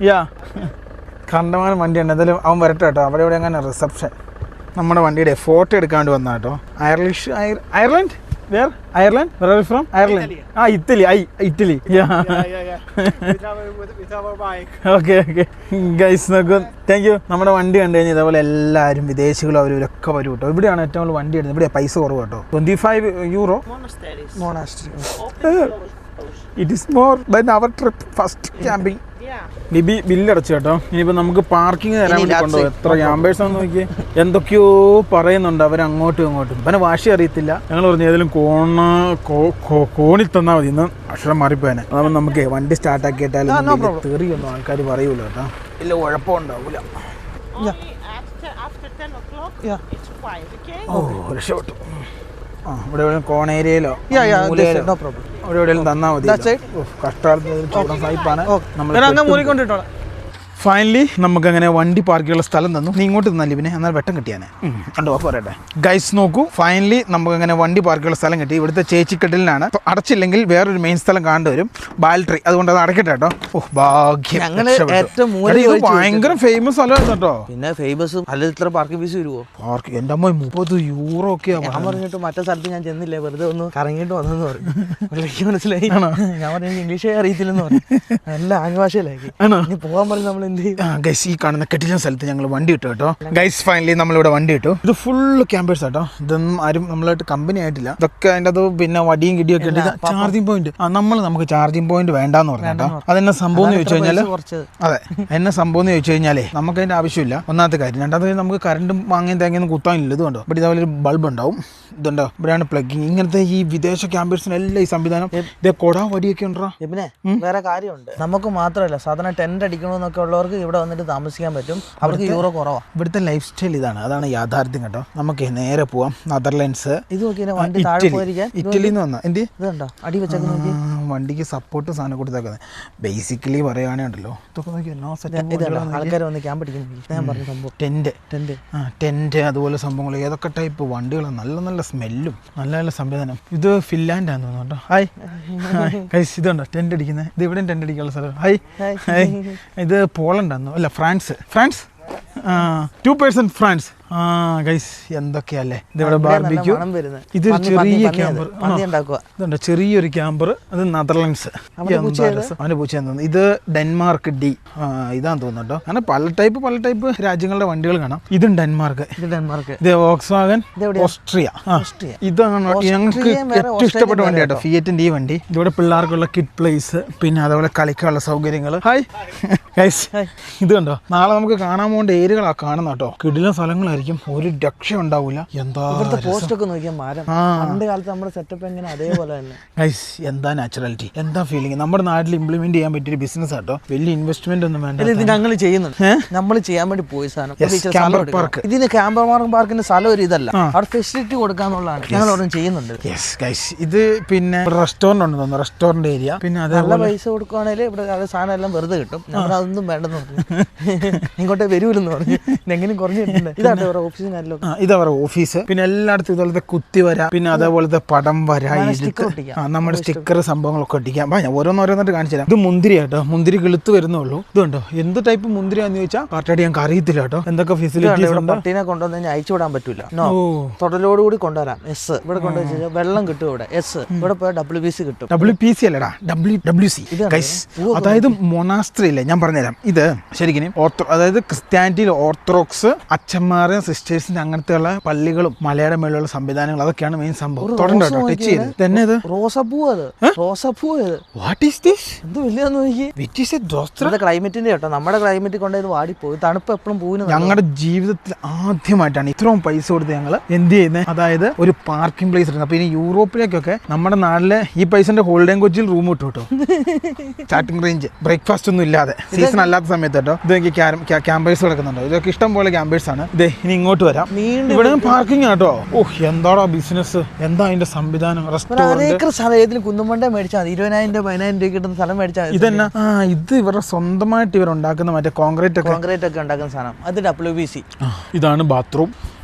Yeah. കണ്ടമാനം വണ്ടിയുണ്ട്. എന്തായാലും അവൻ വരട്ടെ കേട്ടോ. അവിടെ ഇവിടെ അങ്ങനെ റിസപ്ഷൻ. നമ്മുടെ വണ്ടിയുടെ ഫോട്ടോ എടുക്കാണ്ട് വന്നാ കേട്ടോ. Ireland? Where? Ireland? Where are you from? Ireland. Italy. Yeah. With our bike. Okay. Guys, നോക്കൂ. Thank you. നമ്മുടെ വണ്ടി കണ്ടു കഴിഞ്ഞാൽ ഇതേപോലെ എല്ലാവരും വിദേശികളും അവരൊക്കെ വരും കേട്ടോ. ഇവിടെയാണ് ഏറ്റവും കൂടുതൽ വണ്ടി ഇടുന്നത്. ഇവിടെ പൈസ കുറവ് കേട്ടോ. 25 euro. Monastery. It is more than our trip first camping. Libi ബില്ലടച്ചു കേട്ടോ. ഇനിയിപ്പോൾ നമുക്ക് പാർക്കിംഗ് തരാൻ വേണ്ടി കൊണ്ടുപോകും. എത്ര ക്യാമ്പേഴ്സാന്ന് നോക്കി എന്തൊക്കെയോ പറയുന്നുണ്ട് അവർ അങ്ങോട്ടും ഇങ്ങോട്ടും. പിന്നെ ഭാഷ അറിയത്തില്ല. ഞങ്ങൾ പറഞ്ഞു ഏതെങ്കിലും കോണിൽ തന്നാൽ മതി. ഇന്ന് അക്ഷരം മാറിപ്പോയനെ. അതാവുമ്പോൾ നമുക്ക് വണ്ടി സ്റ്റാർട്ടാക്കിയിട്ടാലും തെറിയൊന്നും ആൾക്കാർ പറയൂല കേട്ടോ. ഇല്ല കുഴപ്പമുണ്ടാവൂല. രക്ഷപ്പെട്ടു. ഇവിടെ കോണേരിയയിലോ അവിടെ എവിടെയെങ്കിലും തന്നാൽ മതി. കഷ്ടകാലത്ത് സായിപ്പാണ് നമ്മൾ. ഫൈനലി നമുക്ക് അങ്ങനെ വണ്ടി പാർക്ക് ചെയ്യാനുള്ള സ്ഥലം തന്നു. നീ ഇങ്ങോട്ട് തന്നല്ലേ പിന്നെ, എന്നാൽ വെട്ടം കിട്ടിയാനെ കണ്ടോ പറയട്ടെ. ഗൈസ് നോക്കൂ, ഫൈനലി നമുക്ക് അങ്ങനെ വണ്ടി പാർക്ക് ചെയ്യാനുള്ള സ്ഥലം കിട്ടി. ഇവിടുത്തെ ചേച്ചിക്കെട്ടിലാണ്. അടച്ചില്ലെങ്കിൽ വേറൊരു മെയിൻ സ്ഥലം കാണുവരും, ബാൽട്രി. അതുകൊണ്ട് അത് അടക്കട്ടെ കേട്ടോ. ഭാഗ്യം. ഭയങ്കര ഫേമസ് സ്ഥലമാണ് കേട്ടോ. പിന്നെ ഫേമസ് അല്ല. ഇത്ര പാർക്കിംഗ് ഫീസ് വരുമോ? പാർക്ക് എൻ്റെ അമ്മ 30 യൂറോ ഒക്കെയാണ്. ഞാൻ പറഞ്ഞിട്ട് മറ്റേ സ്ഥലത്ത് ഞാൻ ചെന്നില്ലേ, വെറുതെ ഒന്ന് കറങ്ങിയിട്ട് വന്നെന്ന് പറഞ്ഞു. മനസ്സിലായി. ഞാൻ പറഞ്ഞു ഇംഗ്ലീഷേ അറിയത്തില്ലെന്ന് പറഞ്ഞു. നല്ല ആംഗ്യഭാഷയിലാക്കി. ഇനി പോകാൻ പറഞ്ഞു നമ്മൾ. ഗൈസ് ഈ കാണുന്ന കെട്ടിച്ച സ്ഥലത്ത് ഞങ്ങൾ വണ്ടി ഇട്ടു കേട്ടോ. ഗൈസ് ഫൈനലി നമ്മളിവിടെ വണ്ടി ഇട്ടു. ഇത് ഫുള്ള് ക്യാമ്പേഴ്സ് കേട്ടോ. ഇതൊന്നും ആരും നമ്മളായിട്ട് കമ്പനി ആയിട്ടില്ല. ഇതൊക്കെ അതിൻ്റെ അത് പിന്നെ വടിയും കിടിയൊക്കെ ഉണ്ട്. ചാർജിങ് പോയിന്റ് നമുക്ക് ചാർജിങ് പോയിന്റ് വേണ്ടാന്ന് പറഞ്ഞു കേട്ടോ. അതെന്നെ സംഭവം എന്ന് ചോദിച്ചു കഴിഞ്ഞാൽ, അതെ എന്നെ സംഭവം എന്ന് ചോദിച്ചു കഴിഞ്ഞാലേ നമുക്ക് അതിന്റെ ആവശ്യമില്ല. ഒന്നാമത്തെ കാര്യം. രണ്ടാമത്തെ നമുക്ക് കറണ്ടും വാങ്ങിയും തേങ്ങയൊന്നും കുത്താനില്ല. ഇത് കണ്ടോ, ഇവിടെ ഇതേപോലെ ഒരു ബൾബ് ഉണ്ടാവും. ഇതുണ്ടോ, ഇവിടെയാണ് പ്ലഗിങ്. ഇങ്ങനത്തെ ഈ വിദേശ ക്യാമ്പേഴ്സിനെല്ലാം ഈ സംവിധാനം. ഇതേ കൊടാ വടിയൊക്കെ ഉണ്ടോ. പിന്നെ വേറെ കാര്യമുണ്ട്. നമുക്ക് മാത്രമല്ല, സാധാരണ ടെന്റ് അടിക്കണമെന്നൊക്കെ ഉള്ളവർക്ക് ഇവിടെ വന്നിട്ട് താമസിക്കാൻ പറ്റും. അവർക്ക് യൂറോ കുറവാണ്. ഇവിടുത്തെ ലൈഫ് സ്റ്റൈൽ അതാണ് യാഥാർത്ഥ്യം കേട്ടോ. നമുക്ക് നേരെ പോവാം. നെതർലാൻഡ്സ്. ഇത് നോക്കിയാൽ വണ്ടി താഴെ പോയിരിക്കാൻ. ഇറ്റലിന്ന് വന്ന എന്ത് ഇതുണ്ടോ അടി വെച്ചേക്ക് നോക്കി. വണ്ടിക്ക് സപ്പോർട്ട് സാധനം കൊടുത്തേക്കുന്നത്. ബേസിക്കലി പറയുകയാണെങ്കിൽ ഉണ്ടല്ലോ, ആൾക്കാർ വന്ന് ക്യാമ്പ് അടിക്കുന്നു. ഞാൻ പറഞ്ഞ സംഭവം ടെന്റ് അതുപോലെ സംഭവങ്ങൾ. ഏതൊക്കെ ടൈപ്പ് വണ്ടികളാണ്. നല്ല നല്ല സ്മെല്ലും നല്ല നല്ല സംവിധാനം. ഇത് ഫിൻലാൻഡാന്ന് തോന്നുന്നു കേട്ടോ. ഹായ്. ഇതുണ്ടോ ടെന്റ് അടിക്കുന്നത്. ഇത് ഇവിടെ ടെന്റ് അടിക്കാനുള്ള സ്ഥലം. ഹായ്. ഇത് പോളണ്ടാന്നോ അല്ല ഫ്രാൻസ് 2% ഫ്രാൻസ്. ഗൈസ് എന്തൊക്കെയല്ലേ ഇതിവിടെ ബാർബിക്യൂ. ഇതൊരു ചെറിയ ക്യാമ്പർ. ഇതുണ്ട് ചെറിയൊരു ക്യാമ്പർ. അത് നെതർലാൻഡ്സ്. അവന്റെ പൂച്ചയാന്ന് തോന്നുന്നു. ഇത് ഡെൻമാർക്ക് ഇതാന്ന് തോന്നുന്നു കേട്ടോ. അങ്ങനെ പല ടൈപ്പ് രാജ്യങ്ങളുടെ വണ്ടികൾ കാണാം. ഇതും ഡെൻമാർക്ക്. ഇത് വോക്സ്വാഗൻ ഓസ്ട്രിയ. ഇതാണ് ഞങ്ങൾക്ക് ഏറ്റവും ഇഷ്ടപ്പെട്ട വണ്ടി കേട്ടോ, ഫിയറ്റിന്റെ ഈ വണ്ടി. ഇതിവിടെ പിള്ളേർക്കുള്ള കിഡ് പ്ലേസ്, പിന്നെ അതേപോലെ കളിക്കാനുള്ള സൗകര്യങ്ങൾ. Hi guys. ഇത് കണ്ടോ, നാളെ നമുക്ക് കാണാൻ പോകേണ്ട ഏരിയകളാണ് കാണുന്ന കേട്ടോ. കിടിലൻ സ്ഥലങ്ങളായിരിക്കും. ആയിരിക്കും, ഒരു രക്ഷ ഉണ്ടാവില്ല. എന്താ പോസ്റ്റ് ഒക്കെ നോക്കിയാൽ മാറും. പണ്ട് കാലത്ത് നമ്മുടെ സെറ്റപ്പ് എങ്ങനെ അതേപോലെ തന്നെ. ഗൈസ് എന്താ നാച്ചുറാലിറ്റി, എന്താ ഫീലിംഗ്. നമ്മുടെ നാട്ടിൽ ഇംപ്ലിമെന്റ് ചെയ്യാൻ പറ്റിയ ബിസിനസ് ആട്ടോ. വലിയ ഇൻവെസ്റ്റ്മെന്റ് ഒന്നും വേണ്ട. ഇത് ഞങ്ങൾ ചെയ്യുന്നുണ്ട്. നമ്മൾ ചെയ്യാൻ വേണ്ടി പോയി സാധനം. ഇതിന് ക്യാമ്പർ പാർക്കിന്റെ സ്ഥലം ഒരു ഇതല്ല, അവിടെ ഫെസിലിറ്റി കൊടുക്കാന്നുള്ളതാണ് ഞങ്ങൾ അവിടെ ചെയ്യുന്നുണ്ട്. ഇത് പിന്നെ റെസ്റ്റോറന്റ് ഉണ്ട് തോന്നുന്നു, റെസ്റ്റോറന്റ് ഏരിയ. പിന്നെ നല്ല പൈസ കൊടുക്കുവാണെങ്കിൽ ഇവിടെ സാധനം എല്ലാം വെറുതെ കിട്ടും. നമ്മൾ അതൊന്നും വേണ്ടെന്ന് പറഞ്ഞു, ഇങ്ങോട്ടേ വരൂലെന്ന് പറഞ്ഞു. എങ്ങനെയും കുറഞ്ഞു കിട്ടുന്നുണ്ട്. ഇതാണ് അവരുടെ ഓഫീസിനല്ലോ, ഇത് അവരുടെ ഓഫീസ്. പിന്നെ എല്ലായിടത്തും ഇതുപോലത്തെ കുത്തിവര, പിന്നെ അതേപോലത്തെ പടം വര, നമ്മുടെ സ്റ്റിക്കർ സംഭവങ്ങളൊക്കെ ഒട്ടിക്കാം. ഞാൻ ഓരോന്നോരോന്നിട്ട് കാണിച്ചു തരാം. ഇത് മുന്തിരി കേട്ടോ, മുന്തിരി കിളുത്ത് വരുന്നുള്ളൂ. ഇതുണ്ടോ എന്ത് ടൈപ്പ് മുന്തിരിയാന്ന് ചോദിച്ചാൽ പാർട്ടിയായിട്ട് ഞങ്ങൾക്ക് അറിയത്തില്ല കേട്ടോ. എന്തൊക്കെ ഫെസിലിറ്റീസ് ഉണ്ട്. പട്ടീനെ കൊണ്ടുവന്ന് അയച്ചു വിടാൻ പറ്റൂല, തൊടലോടുകൂടി കൊണ്ടുവരാം. എസ് ഇവിടെ കൊണ്ടുവച്ചാൽ വെള്ളം കിട്ടും. ഇവിടെ എസ് ഇവിടെ പോയാൽ WPC കിട്ടും. WPC അല്ലടാ, WWC. അതായത് മൊണാസ്ട്രി ഇല്ലേ, ഞാൻ പറഞ്ഞുതരാം. ഇത് ശരിക്കും അതായത് ക്രിസ്ത്യാനിറ്റിയിൽ ഓർത്തഡോക്സ് അച്ഛന്മാരെ സിസ്റ്റേഴ്സിന്റെ അങ്ങനത്തെ ഉള്ള പള്ളികളും മലയുടെ മേലുള്ള സംവിധാനങ്ങൾ, അതൊക്കെയാണ് മെയിൻ സംഭവം. ടച്ച് ചെയ്ത് തന്നെ ഇത് റോസപ്പൂ. What is this? എന്ത് വലിയതെന്ന് നോക്കി. ക്ലൈമറ്റിന്റെ കേട്ടോ, നമ്മുടെ ക്ലൈമറ്റിൽ കൊണ്ടുപോയി വാടിപ്പോയി. തണുപ്പ് എപ്പോഴും പൂവിന്. ഞങ്ങളുടെ ജീവിതത്തിൽ ആദ്യമായിട്ടാണ് ഇത്രയും പൈസ കൊടുത്ത് ഞങ്ങൾ എന്ത് ചെയ്യുന്നത്, അതായത് ഒരു പാർക്കിംഗ് പ്ലേസ് എടുക്കുന്നത്. അപ്പൊ ഇനി യൂറോപ്പിലേക്കൊക്കെ നമ്മുടെ നാട്ടിലെ ഈ പൈസന്റെ ഹോളിഡേ കൊച്ചിയിൽ റൂം ഇട്ടു കേട്ടോ. സ്റ്റാർട്ടിംഗ് റേഞ്ച് ബ്രേക്ക്ഫാസ്റ്റ് ഒന്നും ഇല്ലാതെ, സീസൺ അല്ലാത്ത സമയത്ത് കേട്ടോ. ഇത് ക്യാമ്പേഴ്സ് കിടക്കുന്നുണ്ടോ, ഇതൊക്കെ ഇഷ്ടം പോലെ ക്യാമ്പേഴ്സ് ആണ്. ഇതേ ഇനി ഇങ്ങോട്ട് വരാം. ഇവിടെ പാർക്കിംഗ് ആട്ടോ. എന്താടാ ബിസിനസ്, എന്താ അതിന്റെ സംവിധാനം. റെസ്റ്റോറന്റ് കുന്നുമണ്ട മേടിച്ചാൽ 20,000 രൂപ 15,000 രൂപ കിട്ടുന്ന സ്ഥലം മേടിച്ചാൽ ഇതെന്നാ. ഇത് ഇവരുടെ സ്വന്തമായിട്ട് ഇവർ ഉണ്ടാക്കുന്ന മറ്റേ കോൺക്രീറ്റ് ഒക്കെ ഉണ്ടാക്കുന്ന സാധനം. അത് WPC. ഇതാണ് ബാത്റൂം.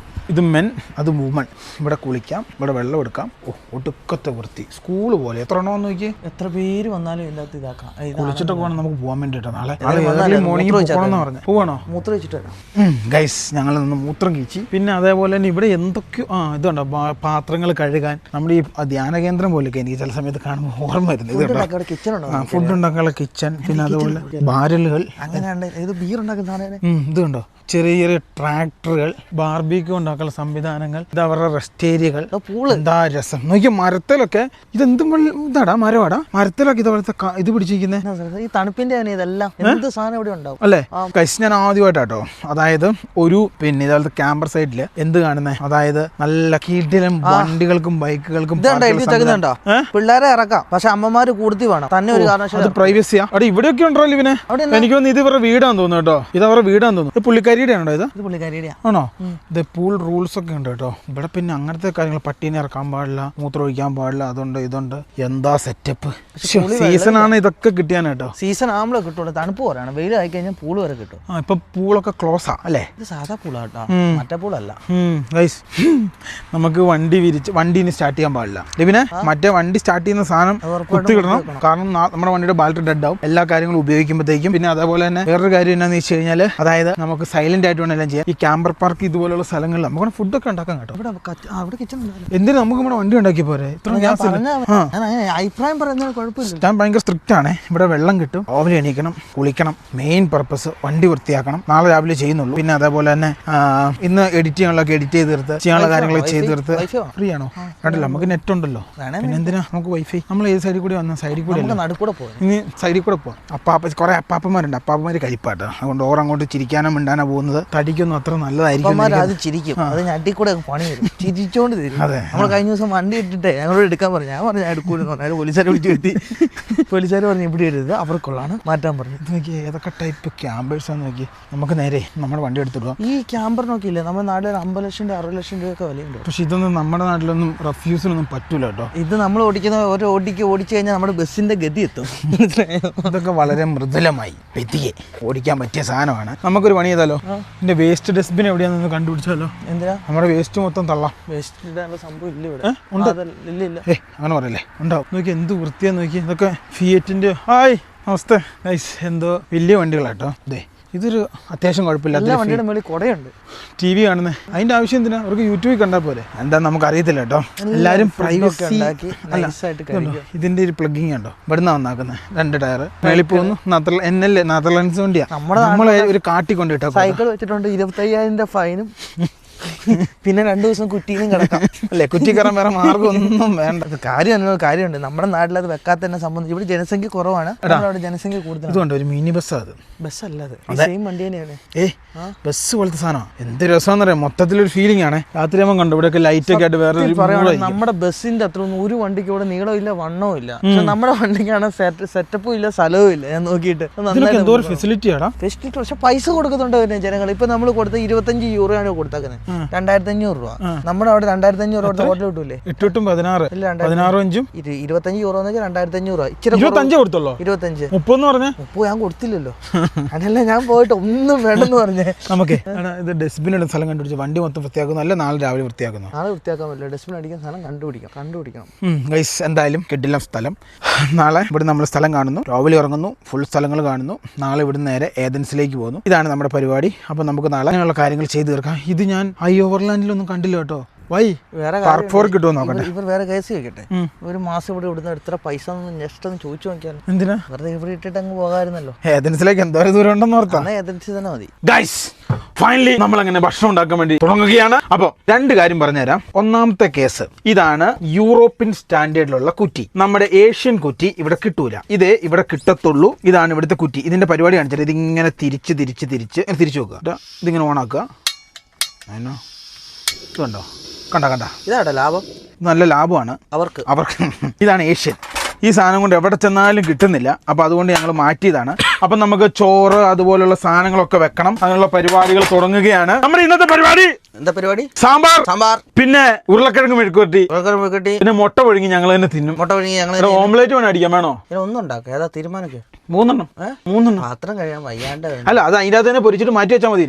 ഇത് മെൻ, അത് വുമൺ. ഇവിടെ കുളിക്കാം, ഇവിടെ വെള്ളം എടുക്കാം. ഒടുക്കത്തെ വൃത്തി, സ്കൂള് പോലെ. എത്ര എണ്ണം നോക്കി, എത്ര പേര് വന്നാലും ഇതിനകത്ത് ഇതാക്കാം. കുളിച്ചിട്ടൊക്കെ വേണം നമുക്ക് പോകാൻ വേണ്ടിയിട്ട്. നാളെ മോർണിംഗ് പോകണമെന്ന് പറഞ്ഞു. പോകണോ? മൂത്രം വെച്ചിട്ട് ഗൈസ് ഞങ്ങൾ നിന്ന് മൂത്രം കീച്ചി. പിന്നെ അതേപോലെ തന്നെ ഇവിടെ എന്തൊക്കെയോ ഇതുണ്ടോ, പാത്രങ്ങൾ കഴുകാൻ. നമ്മുടെ ഈ ധ്യാന കേന്ദ്രം പോലെയൊക്കെ എനിക്ക് ചില സമയത്ത് കാണുമ്പോൾ ഓർമ്മ വരുന്നത്. ഇത് ഫുഡ് ഉണ്ടാക്കാനുള്ള കിച്ചൺ, പിന്നെ അതുപോലെ ബാരലുകൾ. ഇത് ബീർ ഉണ്ടാക്കുന്ന ഇത് കണ്ടോ, ചെറിയ ചെറിയ ട്രാക്ടറുകൾ, ബാർബിക്യൂ ഉണ്ടാക്കാനുള്ള സംവിധാനങ്ങൾ. ഇത് അവരുടെ റെസ്റ്റ് ഏരിയകൾ. എന്താ രസം നോക്കിയ. മരത്തിലൊക്കെ ഇതെന്തും ഇതാടാ, മരവാടാ. മരത്തിലൊക്കെ ഇതുപോലത്തെ ഇത് പിടിച്ചിരിക്കുന്നത്. ഈ തണുപ്പിന്റെ ഇതെല്ലാം എന്ത് സാധനം ഇവിടെ ഉണ്ടാവും അല്ലേ. കൈസ് ഞാൻ ആദ്യമായിട്ടാട്ടോ, അതായത് ഒരു പിന്നെ ഇതുപോലത്തെ ക്യാമ്പർ സൈഡില് എന്ത് കാണുന്നേ, അതായത് നല്ല കീട്ടിലും വണ്ടികൾക്കും ബൈക്കുകൾക്കും. പിള്ളേരെ ഇറക്കാം, പക്ഷെ അമ്മമാര് കൂടുതൽ വേണം. തന്നെ ഒരു കാരണവശാലും അത് പ്രൈവസിയാ. അവിടെ ഇവിടെയൊക്കെ ഉണ്ടോ ഇവനെ. എനിക്ക് തോന്നുന്നു ഇത് ഇവരുടെ വീടാന്ന് തോന്നുന്നു കേട്ടോ. ഇത് അവരുടെ വീടാന്ന് തോന്നുന്നു. പുള്ളിക്കാരിയുടെ ആണോ ഇത്? ആണോ? ഇത് പൂൾ റൂൾസ് ഒക്കെ ഉണ്ട് കേട്ടോ ഇവിടെ. പിന്നെ അങ്ങനത്തെ കാര്യങ്ങൾ, പട്ടീനെ ഇറക്കാൻ പാടില്ല, മൂത്രം ഒഴിക്കാൻ പാടില്ല, അതുണ്ട് ഇതുണ്ട്. എന്താ സെറ്റപ്പ്. സീസൺ ആണ് ഇതൊക്കെ കിട്ടിയാൻ കേട്ടോ. സീസൺ ആകുമ്പോഴേ കിട്ടുള്ളൂ. തണുപ്പ് പോരാണ്. വെയിൽ ആയി കഴിഞ്ഞാൽ പൂള് വരെ കിട്ടും. ഇപ്പൊ പൂളൊക്കെ ക്ലോസാ അല്ലേ. ഇത് സാധാ പൂളാ കേട്ടോ, മറ്റേ പൂളല്ല. നമുക്ക് വണ്ടി സ്റ്റാർട്ട് ചെയ്യാൻ പാടില്ല. പിന്നെ മറ്റേ വണ്ടി സ്റ്റാർട്ട് ചെയ്യുന്ന സാധനം കുത്തിക്കിടണം. കാരണം നമ്മുടെ വണ്ടിയുടെ ബാറ്ററി ഡെഡ് ആവും എല്ലാ കാര്യങ്ങളും ഉപയോഗിക്കുമ്പോഴത്തേക്കും. പിന്നെ അതേപോലെ തന്നെ വേറൊരു കാര്യം എന്താണെന്ന് വെച്ച് കഴിഞ്ഞാൽ, അതായത് നമുക്ക് സൈലന്റ് ആയിട്ട് വേണം എല്ലാം ചെയ്യാം. ഈ ക്യാമ്പർ പാർക്ക് ഇതുപോലുള്ള സ്ഥലങ്ങളിൽ നമുക്ക് ഫുഡൊക്കെ ഉണ്ടാക്കാം കേട്ടോ. എന്തിനാ നമുക്ക് നമ്മുടെ വണ്ടി ഉണ്ടാക്കി പോരെ. അഭിപ്രായം പറയുന്നത് കുഴപ്പമില്ല. ഞാൻ ഭയങ്കര സ്ട്രിക്റ്റ് ആണ്. ഇവിടെ വെള്ളം കിട്ടും, രാവിലെ എണീക്കണം, കുളിക്കണം. മെയിൻ പർപ്പസ് വണ്ടി വൃത്തിയാക്കണം. നാളെ രാവിലെ ചെയ്യുന്നുള്ളൂ. പിന്നെ അതേപോലെ തന്നെ ഇന്ന് എഡിറ്റ് ചെയ്യാനുള്ളതൊക്കെ എഡിറ്റ് ചെയ്ത് തീർത്ത്, ചെയ്യാനുള്ള കാര്യങ്ങളൊക്കെ ചെയ്ത് തീർത്ത്. ഫ്രീ ആണോ? കണ്ടില്ല, നമുക്ക് നെറ്റ് ഉണ്ടല്ലോ. പിന്നെ എന്തിനാ നമുക്ക് വൈഫൈ. നമ്മൾ ഏത് സൈഡിൽ കൂടി വന്ന സൈഡിൽ കൂടി ഇനി സൈഡിൽ കൂടെ പോകാം. കുറെ അപ്പാപ്പന്മാരുണ്ട്, അപ്പാപ്പന്മാര് കഴിപ്പാട്ടോ. അതുകൊണ്ട് അങ്ങോട്ട് ചിരിക്കാനോ മിണ്ടാനോ പോകുന്നത് തടിക്കൊന്നും അത്ര നല്ലതായിരിക്കും. അത് ചിരിക്കും, അത് ഞട്ടി കൂടെ പണി വരും, ചിരിച്ചോണ്ട് തരും. നമ്മൾ കഴിഞ്ഞ ദിവസം വണ്ടി ഇട്ടിട്ടേ ഞങ്ങളോട് എടുക്കാൻ പറഞ്ഞു. ഞാൻ പറഞ്ഞു ഞാൻ എടുക്കൂലെന്ന് പറഞ്ഞാൽ പോലീസുകാരെ വിളിച്ച് കിട്ടി. പോലീസുകാർ പറഞ്ഞു ഇവിടെ എടുത്ത് അവർക്കുള്ളതാണ് മാറ്റാൻ പറഞ്ഞു. നോക്കി ഏതൊക്കെ ടൈപ്പ് ക്യാമ്പേഴ്സാന്ന് നോക്കി. നമുക്ക് നേരെ നമ്മുടെ വണ്ടി എടുത്തിടുക. ഈ ക്യാമ്പർ നോക്കിയില്ലേ, നമ്മുടെ നാട്ടിൽ 50 ലക്ഷം 60 ലക്ഷം രൂപയൊക്കെ വിലയുണ്ട്. പക്ഷെ ഇതൊന്നും നമ്മുടെ നാട്ടിലൊന്നും റഫ്യൂസിനൊന്നും പറ്റൂല കേട്ടോ. ഇത് നമ്മൾ ഓടിക്കുന്ന ഒരു ഓടിച്ചു കഴിഞ്ഞാൽ നമ്മുടെ ബസ്സിന്റെ ഗതി എത്തും. ഇതൊക്കെ വളരെ മൃദുലമായി പെതിയെ ഓടിക്കാൻ പറ്റിയ സാധനമാണ്. നമുക്കൊരു പണി ചെയ്താലോ, ഇതിന്റെ വേസ്റ്റ് ഡസ്റ്റ്ബിൻ എവിടെയാണെന്ന് കണ്ടുപിടിച്ചാലോ. എന്തിനാ? നമ്മുടെ വേസ്റ്റ് മൊത്തം തള്ളാം. വേസ്റ്റ് ഇടാനുള്ള സംഭവം ഇല്ല ഇവിടെ. ഇല്ല അങ്ങനെ പറയല്ലേ, ഉണ്ടാവും. നോക്കി എന്ത് വൃത്തിയാന്ന് നോക്കി. ഇതൊക്കെ ഫിയറ്റിന്റെ. ഹായ് നമസ്തേ. എന്തോ വലിയ വണ്ടികളാട്ടോ. ഇതൊരു അത്യാവശ്യം കുഴപ്പമില്ലാത്ത വണ്ടിയുടെ മേളിൽ കുടയുണ്ട്. TV കാണുന്നത് അതിന്റെ ആവശ്യം എന്തിനാ? അവർക്ക് യൂട്യൂബിൽ കണ്ടാൽ പോലെ. എന്താ നമുക്ക് അറിയത്തില്ല കേട്ടോ. എല്ലാരും പ്രൈവസി. ഇതിന്റെ ഒരു പ്ലഗിങ് ഉണ്ടോ? ഇവിടുന്ന് വന്നാക്കുന്നത് 2 ടയർ മേളിൽ പോകുന്നു. നെതർലൻഡ്സ് വണ്ടിയാ. നമ്മളെ ഒരു കാട്ടി കൊണ്ടിട്ടോ. സൈക്കിൾ വെച്ചിട്ടുണ്ട്. 25,000 ഫൈനും പിന്നെ 2 ദിവസം കുറ്റിയിലും കിടക്കാം. അല്ലേ, കുറ്റി കയറാൻ വേറെ മാർഗം ഒന്നും വേണ്ട. കാര്യമുണ്ട്. നമ്മുടെ നാട്ടിൽ അത് വെക്കാത്ത തന്നെ സംബന്ധിച്ച് ഇവിടെ ജനസംഖ്യ കുറവാണ്, അവിടെ ജനസംഖ്യ കൂടുതലാണ്. ഇതുകൊണ്ട് ഒരു മിനി ബസ്സാണ് അത്. ബസ്സല്ലാതെ സെയിം വണ്ടി തന്നെയാണ്. ബസ് പോലത്തെ സാധനം എന്ത് രസമാണെന്ന് പറയാം. മൊത്തത്തിലൊരു ഫീലിംഗ് ആണ്. രാത്രി ആകുമ്പോൾ കണ്ടു ഇവിടെയൊക്കെ ലൈറ്റ് ഒക്കെ ആയിട്ട് വേറെ നമ്മുടെ ബസ്സിന്റെ അത്ര ഒന്നും ഒരു വണ്ടിക്ക് ഇവിടെ നീളമില്ല വണ്ണവും ഇല്ല. പക്ഷെ നമ്മുടെ വണ്ടിക്കാണ് സെറ്റപ്പും ഇല്ല സ്ഥലവും ഇല്ല. ഞാൻ നോക്കിയിട്ട് എന്തോ ഒരു ഫെസിലിറ്റി ആടാ. ഫെസിലിറ്റി പക്ഷെ പൈസ കൊടുക്കുന്നുണ്ട് പിന്നെ ജനങ്ങൾ. ഇപ്പൊ നമ്മൾ കൊടുത്ത 25 യൂറോയാണ് കൊടുത്തേക്കുന്നത്, 2500 രൂപ. നമ്മുടെ അവിടെ 2500 രൂപ ഹോട്ടൽ കിട്ടൂലേ? 8 16 25 യൂറോ എന്ന് വെച്ചാൽ 2500 രൂപ. ഇച്ചിരി 25 കൊടുത്തല്ലോ. 25 30 പറഞ്ഞേ. 30 ഞാൻ കൊടുത്തില്ലല്ലോ. അതല്ല ഞാൻ പോയിട്ട് ഒന്നും വേണ്ടെന്ന് പറഞ്ഞേ. നമുക്ക് ഇത് ഡസ്റ്റ്ബിൻ ഇടുന്ന സ്ഥലം കണ്ടുപിടിച്ച് വണ്ടി മൊത്തം വൃത്തിയാക്കുന്നു. അല്ല നാളെ രാവിലെ വൃത്തിയാക്കുന്നു. നാളെ വൃത്തിയാക്കാൻ പറ്റില്ല. ഡസ്റ്റ്ബിൻ അടിക്കുന്ന സ്ഥലം കണ്ടുപിടിക്കണം. ഗൈസ് എന്തായാലും കിട്ടില്ല സ്ഥലം. നാളെ ഇവിടെ നമ്മൾ സ്ഥലം കാണുന്നു, രാവിലെ ഇറങ്ങുന്നു, ഫുൾ സ്ഥലങ്ങൾ കാണുന്നു. നാളെ ഇവിടെ നേരെ ഏതൻസിലേക്ക് പോകുന്നു. ഇതാണ് നമ്മുടെ പരിപാടി. അപ്പോൾ നമുക്ക് നാളെ അങ്ങനെയുള്ള കാര്യങ്ങൾ ചെയ്തു തീർക്കാം. ഇത് ഞാൻ ഓവർലാൻഡിലൊന്നും കണ്ടില്ല കേട്ടോ. വൈ വേറെ കിട്ടുമോ നോക്കട്ടെ. ഇവർ വേറെ കേസ് കേട്ടെ. ഒരു മാസം ഇവിടെ ഇവിടുന്ന് എത്ര പൈസ ജസ്റ്റ് ഒന്ന് ചോദിച്ചു നോക്കിയാൽ. എന്തിനാ വെറുതെ ഇവിടെ ഇട്ടിട്ട് അങ്ങ് പോകാമായിരുന്നല്ലോ. ഏതൻസിലേക്ക് എന്തോരം ദൂരം ഉണ്ടെന്ന് ഓർത്താ. ഏതൻസി തന്നെ മതി. ഗൈസ് ഫൈനലി നമ്മൾ അങ്ങനെ ഭക്ഷണം ഉണ്ടാക്കാൻ വേണ്ടി തുടങ്ങുകയാണ്. അപ്പോൾ 2 കാര്യം പറഞ്ഞുതരാം. ഒന്നാമത്തെ കേസ് ഇതാണ് യൂറോപ്യൻ സ്റ്റാൻഡേർഡിലുള്ള കുറ്റി. നമ്മുടെ ഏഷ്യൻ കുറ്റി ഇവിടെ കിട്ടൂല. ഇതേ ഇവിടെ കിട്ടത്തുള്ളൂ. ഇതാണ് ഇവിടുത്തെ കുറ്റി. ഇതിന്റെ പരിപാടി കാണിച്ചാൽ ഇതിങ്ങനെ തിരിച്ച് വെക്കുക. ഇതിങ്ങനെ ഓണാക്കുക. ഇതുണ്ടോ? കണ്ട ഇതാട്ടോ ലാഭം. നല്ല ലാഭമാണ് അവർക്ക്. ഇതാണ് ഏഷ്യൻ. ഈ സാധനം കൊണ്ട് എവിടെ ചെന്നാലും കിട്ടുന്നില്ല. അപ്പോൾ അതുകൊണ്ട് ഞങ്ങൾ മാറ്റിയതാണ്. അപ്പം നമുക്ക് ചോറ് അതുപോലുള്ള സാധനങ്ങളൊക്കെ വെക്കണം. അതിനുള്ള പരിപാടികൾ തുടങ്ങുകയാണ്. നമ്മുടെ ഇന്നത്തെ പരിപാടി എന്താ പരിപാടി? സാമ്പാർ, പിന്നെ ഉരുളക്കിഴങ്ങ് മെഴുക്കുവരട്ടി, പിന്നെ മുട്ട പുഴുങ്ങി ഞങ്ങൾ തന്നെ തിന്നും. ഓംലേറ്റ് വേണം അടിക്കാൻ. വേണോ? ഒന്നും ഉണ്ടാക്കാം. ഏതാ തീരുമാനമൊക്കെ? 3 പാത്രം കഴിയാൻ വയ്യാണ്ട്. അല്ല, അത് അതിൻ്റെ അകത്ത് തന്നെ പൊരിച്ചിട്ട് മാറ്റി വെച്ചാൽ മതി.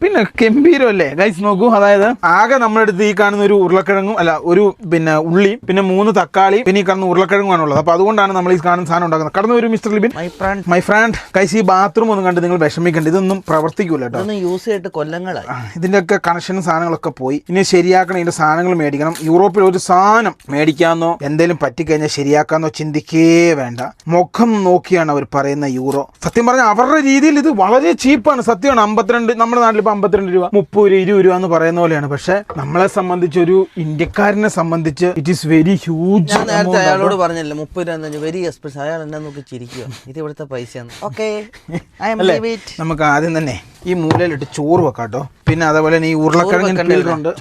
പിന്നെ ഗംഭീരമല്ലേ ഗൈസ്? നോക്കൂ, അതായത് ആകെ നമ്മുടെ അടുത്ത് ഈ കാണുന്ന ഒരു ഉരുളക്കിഴങ്ങും ഒരു പിന്നെ ഉള്ളിയും പിന്നെ 3 തക്കാളിയും പിന്നെ ഈ കാണുന്ന ഉരുളക്കിഴങ്ങുമാണുള്ളത്. അപ്പോൾ അതുകൊണ്ടാണ് നമ്മൾ ഈ കാണുന്ന സാധനം ഉണ്ടാക്കുന്നത്. കടന്നു ഒരു mister Libin, my friend. Guys ഈ ബാത്റൂം ഒന്നും കണ്ട് നിങ്ങൾ വിഷമിക്കേണ്ട. ഇതൊന്നും പ്രവർത്തിക്കൂല കേട്ടോ. യൂസ് ചെയ്തിട്ട് കൊല്ലങ്ങളായി. ഇതിൻ്റെയൊക്കെ കണക്ഷനും സാധനങ്ങളൊക്കെ പോയി. ഇനി ശരിയാക്കണം. ഇതിന്റെ സാധനങ്ങൾ മേടിക്കണം. യൂറോപ്പിൽ ഒരു സാധനം മേടിക്കാന്നോ എന്തെങ്കിലും പറ്റിക്കഴിഞ്ഞാൽ ശരിയാക്കാന്നോ ചിന്തിക്കേ വേണ്ട. മുഖം നോക്കിയാണ് അവർ പറയുന്ന യൂറോ. സത്യം പറഞ്ഞാൽ അവരുടെ രീതിയിൽ ഇത് വളരെ ചീപ്പാണ്. സത്യമാണ്. 52 നമ്മുടെ നാട്ടിൽ ഇപ്പോൾ 52 രൂപ, 30 രൂപ, 20 രൂപ എന്ന് പറയുന്ന പോലെയാണ്. പക്ഷെ നമ്മളെ സംബന്ധിച്ച്, ഒരു ഇന്ത്യക്കാരനെ സംബന്ധിച്ച് ഇറ്റ് ഈസ് വെരി ഹ്യൂജ്. നേരത്തെ അയാളോട് പറഞ്ഞല്ലോ 30 രൂപ വെരി എക്സ്പെൻസ്. അയാൾ എന്നെ നോക്കി ചിരിക്കുക. ഇത് ഇവിടുത്തെ പൈസയാണ്. നമുക്ക് ആദ്യം തന്നെ ഈ മൂലയിലിട്ട് ചോറ് വെക്കാട്ടോ. പിന്നെ അതേപോലെ ഈ ഉരുളക്കിഴങ്ങ്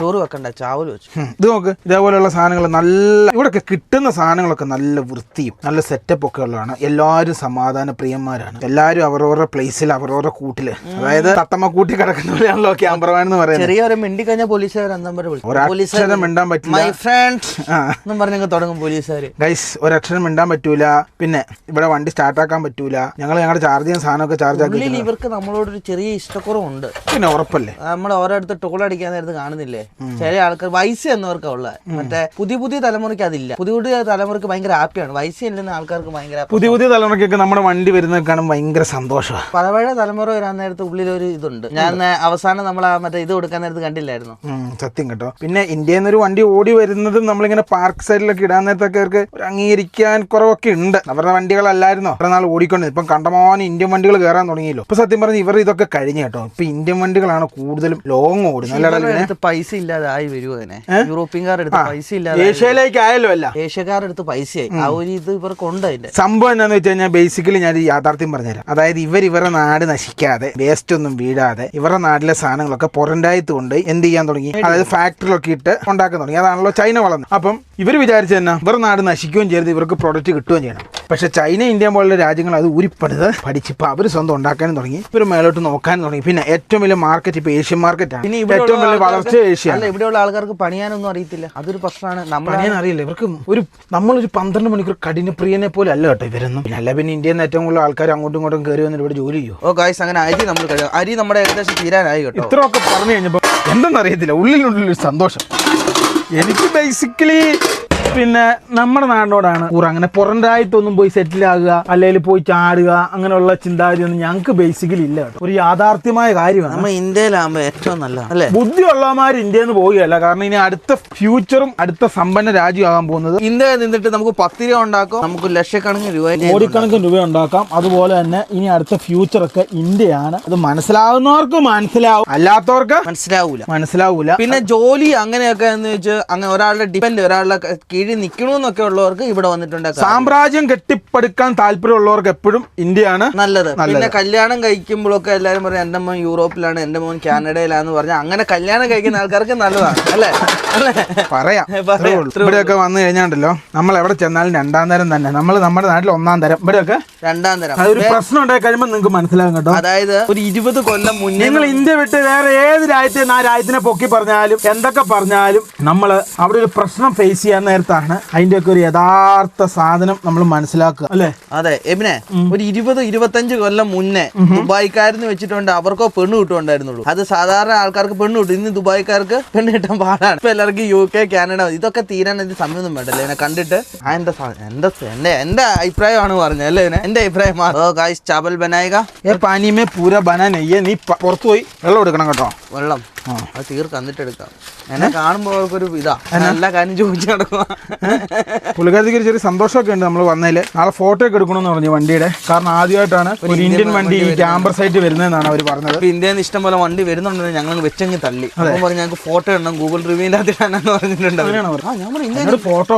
ചോറ് വെക്കണ്ട, ചാവല് വെച്ചു. ഇത് നോക്ക്, ഇതേപോലെയുള്ള സാധനങ്ങൾ നല്ല ഇവിടെയൊക്കെ കിട്ടുന്ന സാധനങ്ങളൊക്കെ നല്ല വൃത്തിയും നല്ല സെറ്റപ്പ് ഒക്കെ ഉള്ളതാണ്. എല്ലാവരും സമാധാന പ്രിയന്മാരാണ്. എല്ലാവരും അവരവരുടെ പ്ലേസിൽ അവരവരുടെ കൂട്ടില്, അതായത് തത്തമ്മ കൂട്ടി കിടക്കുന്ന പോലെയാണല്ലോ ക്യാമറമാൻ എന്ന് പറയുന്നത്. ചെറിയ മിണ്ടി കഴിഞ്ഞാൽ പോലീസുകാർ ഒരക്ഷരം മിണ്ടാൻ പറ്റില്ല. തുടങ്ങും പോലീസുകാർ. ഗൈസ് ഒരക്ഷരം മിണ്ടാൻ പറ്റൂല. പിന്നെ ഇവിടെ വണ്ടി സ്റ്റാർട്ടാക്കാൻ പറ്റൂല. ഞങ്ങളുടെ ചാർജ് ചെയ്യാൻ സാധനമൊക്കെ ചാർജ് ആക്കി. ഇവർക്ക് നമ്മളോടൊരു ചെറിയ ഇഷ്ടക്കുറവുണ്ട്. പിന്നെ ഉറപ്പല്ലേ, നമ്മൾ ഓരോരുത്തർ ടോൾ അടിക്കാൻ നേരത്ത് കാണുന്നില്ലേ ചില ആൾക്കാർ വയസ്സ് എന്നവർക്ക് ഉള്ള. മറ്റേ പുതിയ തലമുറയ്ക്ക് അതില്ല. പുതിയ തലമുറയ്ക്ക് ഭയങ്കര ഹാപ്പിയാണ്. വയസ്സ് ഇല്ലെന്ന ആൾക്കാർക്ക് ഭയങ്കര. പുതിയ തലമുറയ്ക്കൊക്കെ നമ്മുടെ വണ്ടി വരുന്നത് കാണും ഭയങ്കര സന്തോഷമാണ്. പഴയ തലമുറ വരാൻ നേരത്ത് ഉള്ളിലൊരു ഇതുണ്ട്. ഞാൻ അവസാനം നമ്മൾ മറ്റേ ഇത് കൊടുക്കാൻ നേരത്ത് കണ്ടില്ലായിരുന്നു. സത്യം കേട്ടോ. പിന്നെ ഇന്ത്യയിൽ നിന്നൊരു വണ്ടി ഓടി വരുന്നതും നമ്മളിങ്ങനെ പാർക്ക് സൈഡിലൊക്കെ ഇടാൻ നേരത്തൊക്കെ അവർക്ക് അംഗീകരിക്കാൻ കുറവൊക്കെ ഉണ്ട്. അവരുടെ വണ്ടികളല്ലായിരുന്നോ അത്ര നാൾ ഓടിക്കൊണ്ടത്. ഇപ്പം കണ്ടമാനം ഇന്ത്യൻ വണ്ടികൾ കയറാൻ തുടങ്ങിയല്ലോ. ഇപ്പൊ സത്യം പറഞ്ഞാൽ ഇവർ ഇതൊക്കെ കഴിഞ്ഞു കേട്ടോ. ഇപ്പൊ ഇന്ത്യൻ വണ്ടികളാണ് കൂടുതലും ലോങ് ഓടുന്നത്. പൈസ ഇല്ലാതെ ആയി വരുമോ തന്നെ. യൂറോപ്യൻകാരുടെ അടുത്ത് പൈസ ഇല്ലാതെ ഏഷ്യയിലേക്ക് ആയല്ലോ. അല്ല, ഏഷ്യക്കാരുടെ അടുത്ത് പൈസയായി. ആ ഒരു ഇത് ഇവർക്കുണ്ട്. അതിന്റെ സംഭവം എന്താന്ന് വെച്ച് കഴിഞ്ഞാൽ ബേസിക്കലി ഞാൻ യാഥാർത്ഥ്യം പറഞ്ഞുതരാം. അതായത് ഇവരുടെ നാട് നശിക്കാതെ, വേസ്റ്റ് ഒന്നും വീഴാതെ ഇവരുടെ നാട്ടിലെ സാധനങ്ങളൊക്കെ പുറണ്ടായത്ത് കൊണ്ട് എന്ത് ചെയ്യാൻ തുടങ്ങി. അതായത് ഫാക്ടറിയിലൊക്കെ ഇട്ട് ഉണ്ടാക്കാൻ തുടങ്ങി. അതാണല്ലോ ചൈന വളർന്നത്. അപ്പം ഇവർ വിചാരിച്ചു തന്നെ ഇവരുടെ നാട് നശിക്കുകയും ചെയ്ത് ഇവർക്ക് പ്രൊഡക്റ്റ് കിട്ടുകയും ചെയ്യണം. പക്ഷെ ചൈന, ഇന്ത്യ പോലുള്ള രാജ്യങ്ങൾ അത് ഊരിപ്പണിത് പഠിച്ചിപ്പോൾ അവർ സ്വന്തം ഉണ്ടാക്കാനും തുടങ്ങി. ഇവർ മേലോട്ട് നോക്കാനും തുടങ്ങി. പിന്നെ ഏറ്റവും വലിയ മാർക്കറ്റ് ഇപ്പൊ ഏഷ്യൻ മാർക്കറ്റാണ്. ഏറ്റവും വലിയ വളർച്ച ഏഷ്യ. ഇവിടെയുള്ള ആൾക്കാർക്ക് പണിയാനൊന്നും അറിയത്തില്ല. അതൊരു പ്രശ്നമാണ്. പണിയാൻ അറിയില്ല ഇവർക്ക്. നമ്മളൊരു 12 മണിക്കൂർ കഠിനപ്രിയനെ പോലെ അല്ല കേട്ടോ ഇവരൊന്നും. പിന്നെ അല്ല, പിന്നെ ഇന്ത്യയിൽ നിന്ന് ഏറ്റവും കൂടുതൽ ആൾക്കാർ അങ്ങോട്ടും ഇങ്ങോട്ടും കയറി വന്നിട്ട് ഇവിടെ ജോലി ചെയ്യും. ഓ ഗായ്സ്, അങ്ങനെ അരി നമ്മുടെ ഏകദേശം തീരാനായി കേട്ടോ. ഇത്രയൊക്കെ പറഞ്ഞു കഴിഞ്ഞപ്പോൾ എന്തെന്ന് അറിയത്തില്ല, ഉള്ളിലുള്ളൊരു സന്തോഷം. എനിക്ക് ബേസിക്കലി പിന്നെ നമ്മുടെ നാടിനോടാണ് അങ്ങനെ പുറം രാജ്യത്തൊന്നും പോയി സെറ്റിൽ ആകുക അല്ലെങ്കിൽ പോയി ചാടുക അങ്ങനെയുള്ള ചിന്താഗതി ഒന്നും ഞങ്ങൾക്ക് ബേസിക്കലി ഇല്ല കേട്ടോ. ഒരു യാഥാർത്ഥ്യമായ കാര്യമാണ്. നമ്മൾ ഇന്ത്യയിലാകുമ്പോൾ ഏറ്റവും നല്ല അല്ലേ, ബുദ്ധിയുള്ളവന്മാർ ഇന്ത്യയിൽ നിന്ന് പോവുകയല്ല. കാരണം ഇനി അടുത്ത ഫ്യൂച്ചറും അടുത്ത സമ്പന്ന രാജ്യമാകാൻ പോകുന്നത്. ഇന്ത്യയിൽ നിന്നിട്ട് നമുക്ക് 10 രൂപ ഉണ്ടാക്കും, നമുക്ക് ലക്ഷക്കണക്കിന് രൂപ കോടിക്കണക്കിന് രൂപ ഉണ്ടാക്കാം. അതുപോലെ തന്നെ ഇനി അടുത്ത ഫ്യൂച്ചറൊക്കെ ഇന്ത്യയാണ്. അത് മനസ്സിലാവുന്നവർക്ക് മനസ്സിലാവും, അല്ലാത്തവർക്ക് മനസ്സിലാവൂല. പിന്നെ ജോലി അങ്ങനെയൊക്കെ എന്ന് വെച്ചാൽ അങ്ങനെ ഒരാളുടെ ഡിപെൻഡ്, ഒരാളുടെ കീഴിൽ നിൽക്കണമെന്നൊക്കെ ഉള്ളവർക്ക് ഇവിടെ വന്നിട്ടുണ്ട്. സാമ്രാജ്യം കെട്ടിപ്പടുക്കാൻ താല്പര്യമുള്ളവർക്ക് എപ്പോഴും ഇന്ത്യയാണ് നല്ലത്. പിന്നെ കല്യാണം കഴിക്കുമ്പോഴൊക്കെ എല്ലാവരും പറയും എന്റെ മോൻ യൂറോപ്പിലാണ്, എന്റെ മോൻ കാനഡയിലാന്ന് പറഞ്ഞാൽ അങ്ങനെ കല്യാണം കഴിക്കുന്ന ആൾക്കാർക്ക് നല്ലതാണ് അല്ലേ. പറയാം. ഇവിടെയൊക്കെ വന്നു കഴിഞ്ഞാണ്ടല്ലോ നമ്മൾ എവിടെ ചെന്നാലും 2ാം തരം തന്നെ. നമ്മൾ നമ്മുടെ നാട്ടിൽ 1ാം തരം, ഇവിടെയൊക്കെ 2ാം തരം. അതൊരു പ്രശ്നം ഉണ്ടായി കഴിയുമ്പോൾ നിങ്ങൾക്ക് മനസ്സിലാകും കേട്ടോ. അതായത് ഒരു 20 കൊല്ലം മുന്നേ നിങ്ങൾ ഇന്ത്യ വിട്ട് വേറെ ഏത് രാജ്യത്തെ ആ രാജ്യത്തിനെ പൊക്കി പറഞ്ഞാലും എന്തൊക്കെ പറഞ്ഞാലും നമ്മൾ അവിടെ ഒരു പ്രശ്നം ഫേസ് ചെയ്യാൻ നേരത്താണ് അതിന്റെ ഒക്കെ ഒരു യഥാർത്ഥ സാധനം നമ്മൾ മനസ്സിലാക്കുക അല്ലേ. അതെ എബിനെ, ഒരു 20-25 കൊല്ലം മുന്നേ ദുബായിക്കാരെന്ന് വെച്ചിട്ടുണ്ട് അവർക്കോ പെണ്ണ് കിട്ടുണ്ടായിരുന്നുള്ളൂ. അത് സാധാരണ ആൾക്കാർക്ക് പെണ്ണ് കിട്ടും. ഇന്ന് ദുബായിക്കാർക്ക് പെണ്ണ് കിട്ടാൻ പാടാണ്. ഇപ്പൊ എല്ലാവർക്കും UK, കാനഡ ഇതൊക്കെ തീരാൻ ഇത് സമയമൊന്നും വേണ്ടല്ലേ ഇതിനെ കണ്ടിട്ട്. എന്റെ അഭിപ്രായമാണ് പറഞ്ഞത് അല്ലേ ഇതിനെ, എന്റെ അഭിപ്രായം. ചാവൽ ബനായിക പാനിമേ പൂര ബനാ നെയ്യേ. നീ പുറത്തു പോയി വെള്ളം എടുക്കണം കേട്ടോ. വെള്ളം അത് തീർക്കന്നിട്ട് എടുക്കാം. എന്നെ കാണുമ്പോൾ അവർക്കൊരു ഇതാ എല്ലാ കാര്യം ചോദിച്ചു നടക്കുക. പുള്ളിക്കാരത്തേക്ക് ചെറിയ സന്തോഷമൊക്കെ ഉണ്ട് നമ്മൾ വന്നതിൽ. നാളെ ഫോട്ടോ ഒക്കെ എടുക്കണമെന്ന് പറഞ്ഞു വണ്ടിയുടെ. കാരണം ആദ്യമായിട്ടാണ് ഒരു ഇന്ത്യൻ വണ്ടി ഈ ക്യാമ്പർ സൈറ്റ് വരുന്നതെന്നാണ് അവർ പറഞ്ഞത്. ഇന്ത്യയിൽ നിന്ന് ഇഷ്ടം പോലെ വണ്ടി വരുന്നുണ്ടെന്ന് ഞങ്ങൾ വെച്ചെങ്കിൽ തള്ളി. അപ്പം പറഞ്ഞു ഞങ്ങൾക്ക് ഫോട്ടോ ഇടണം, ഗൂഗിൾ റിവ്യൂവിൻ്റെ അകത്തിടാനെന്ന് പറഞ്ഞിട്ടുണ്ട്. ഫോട്ടോ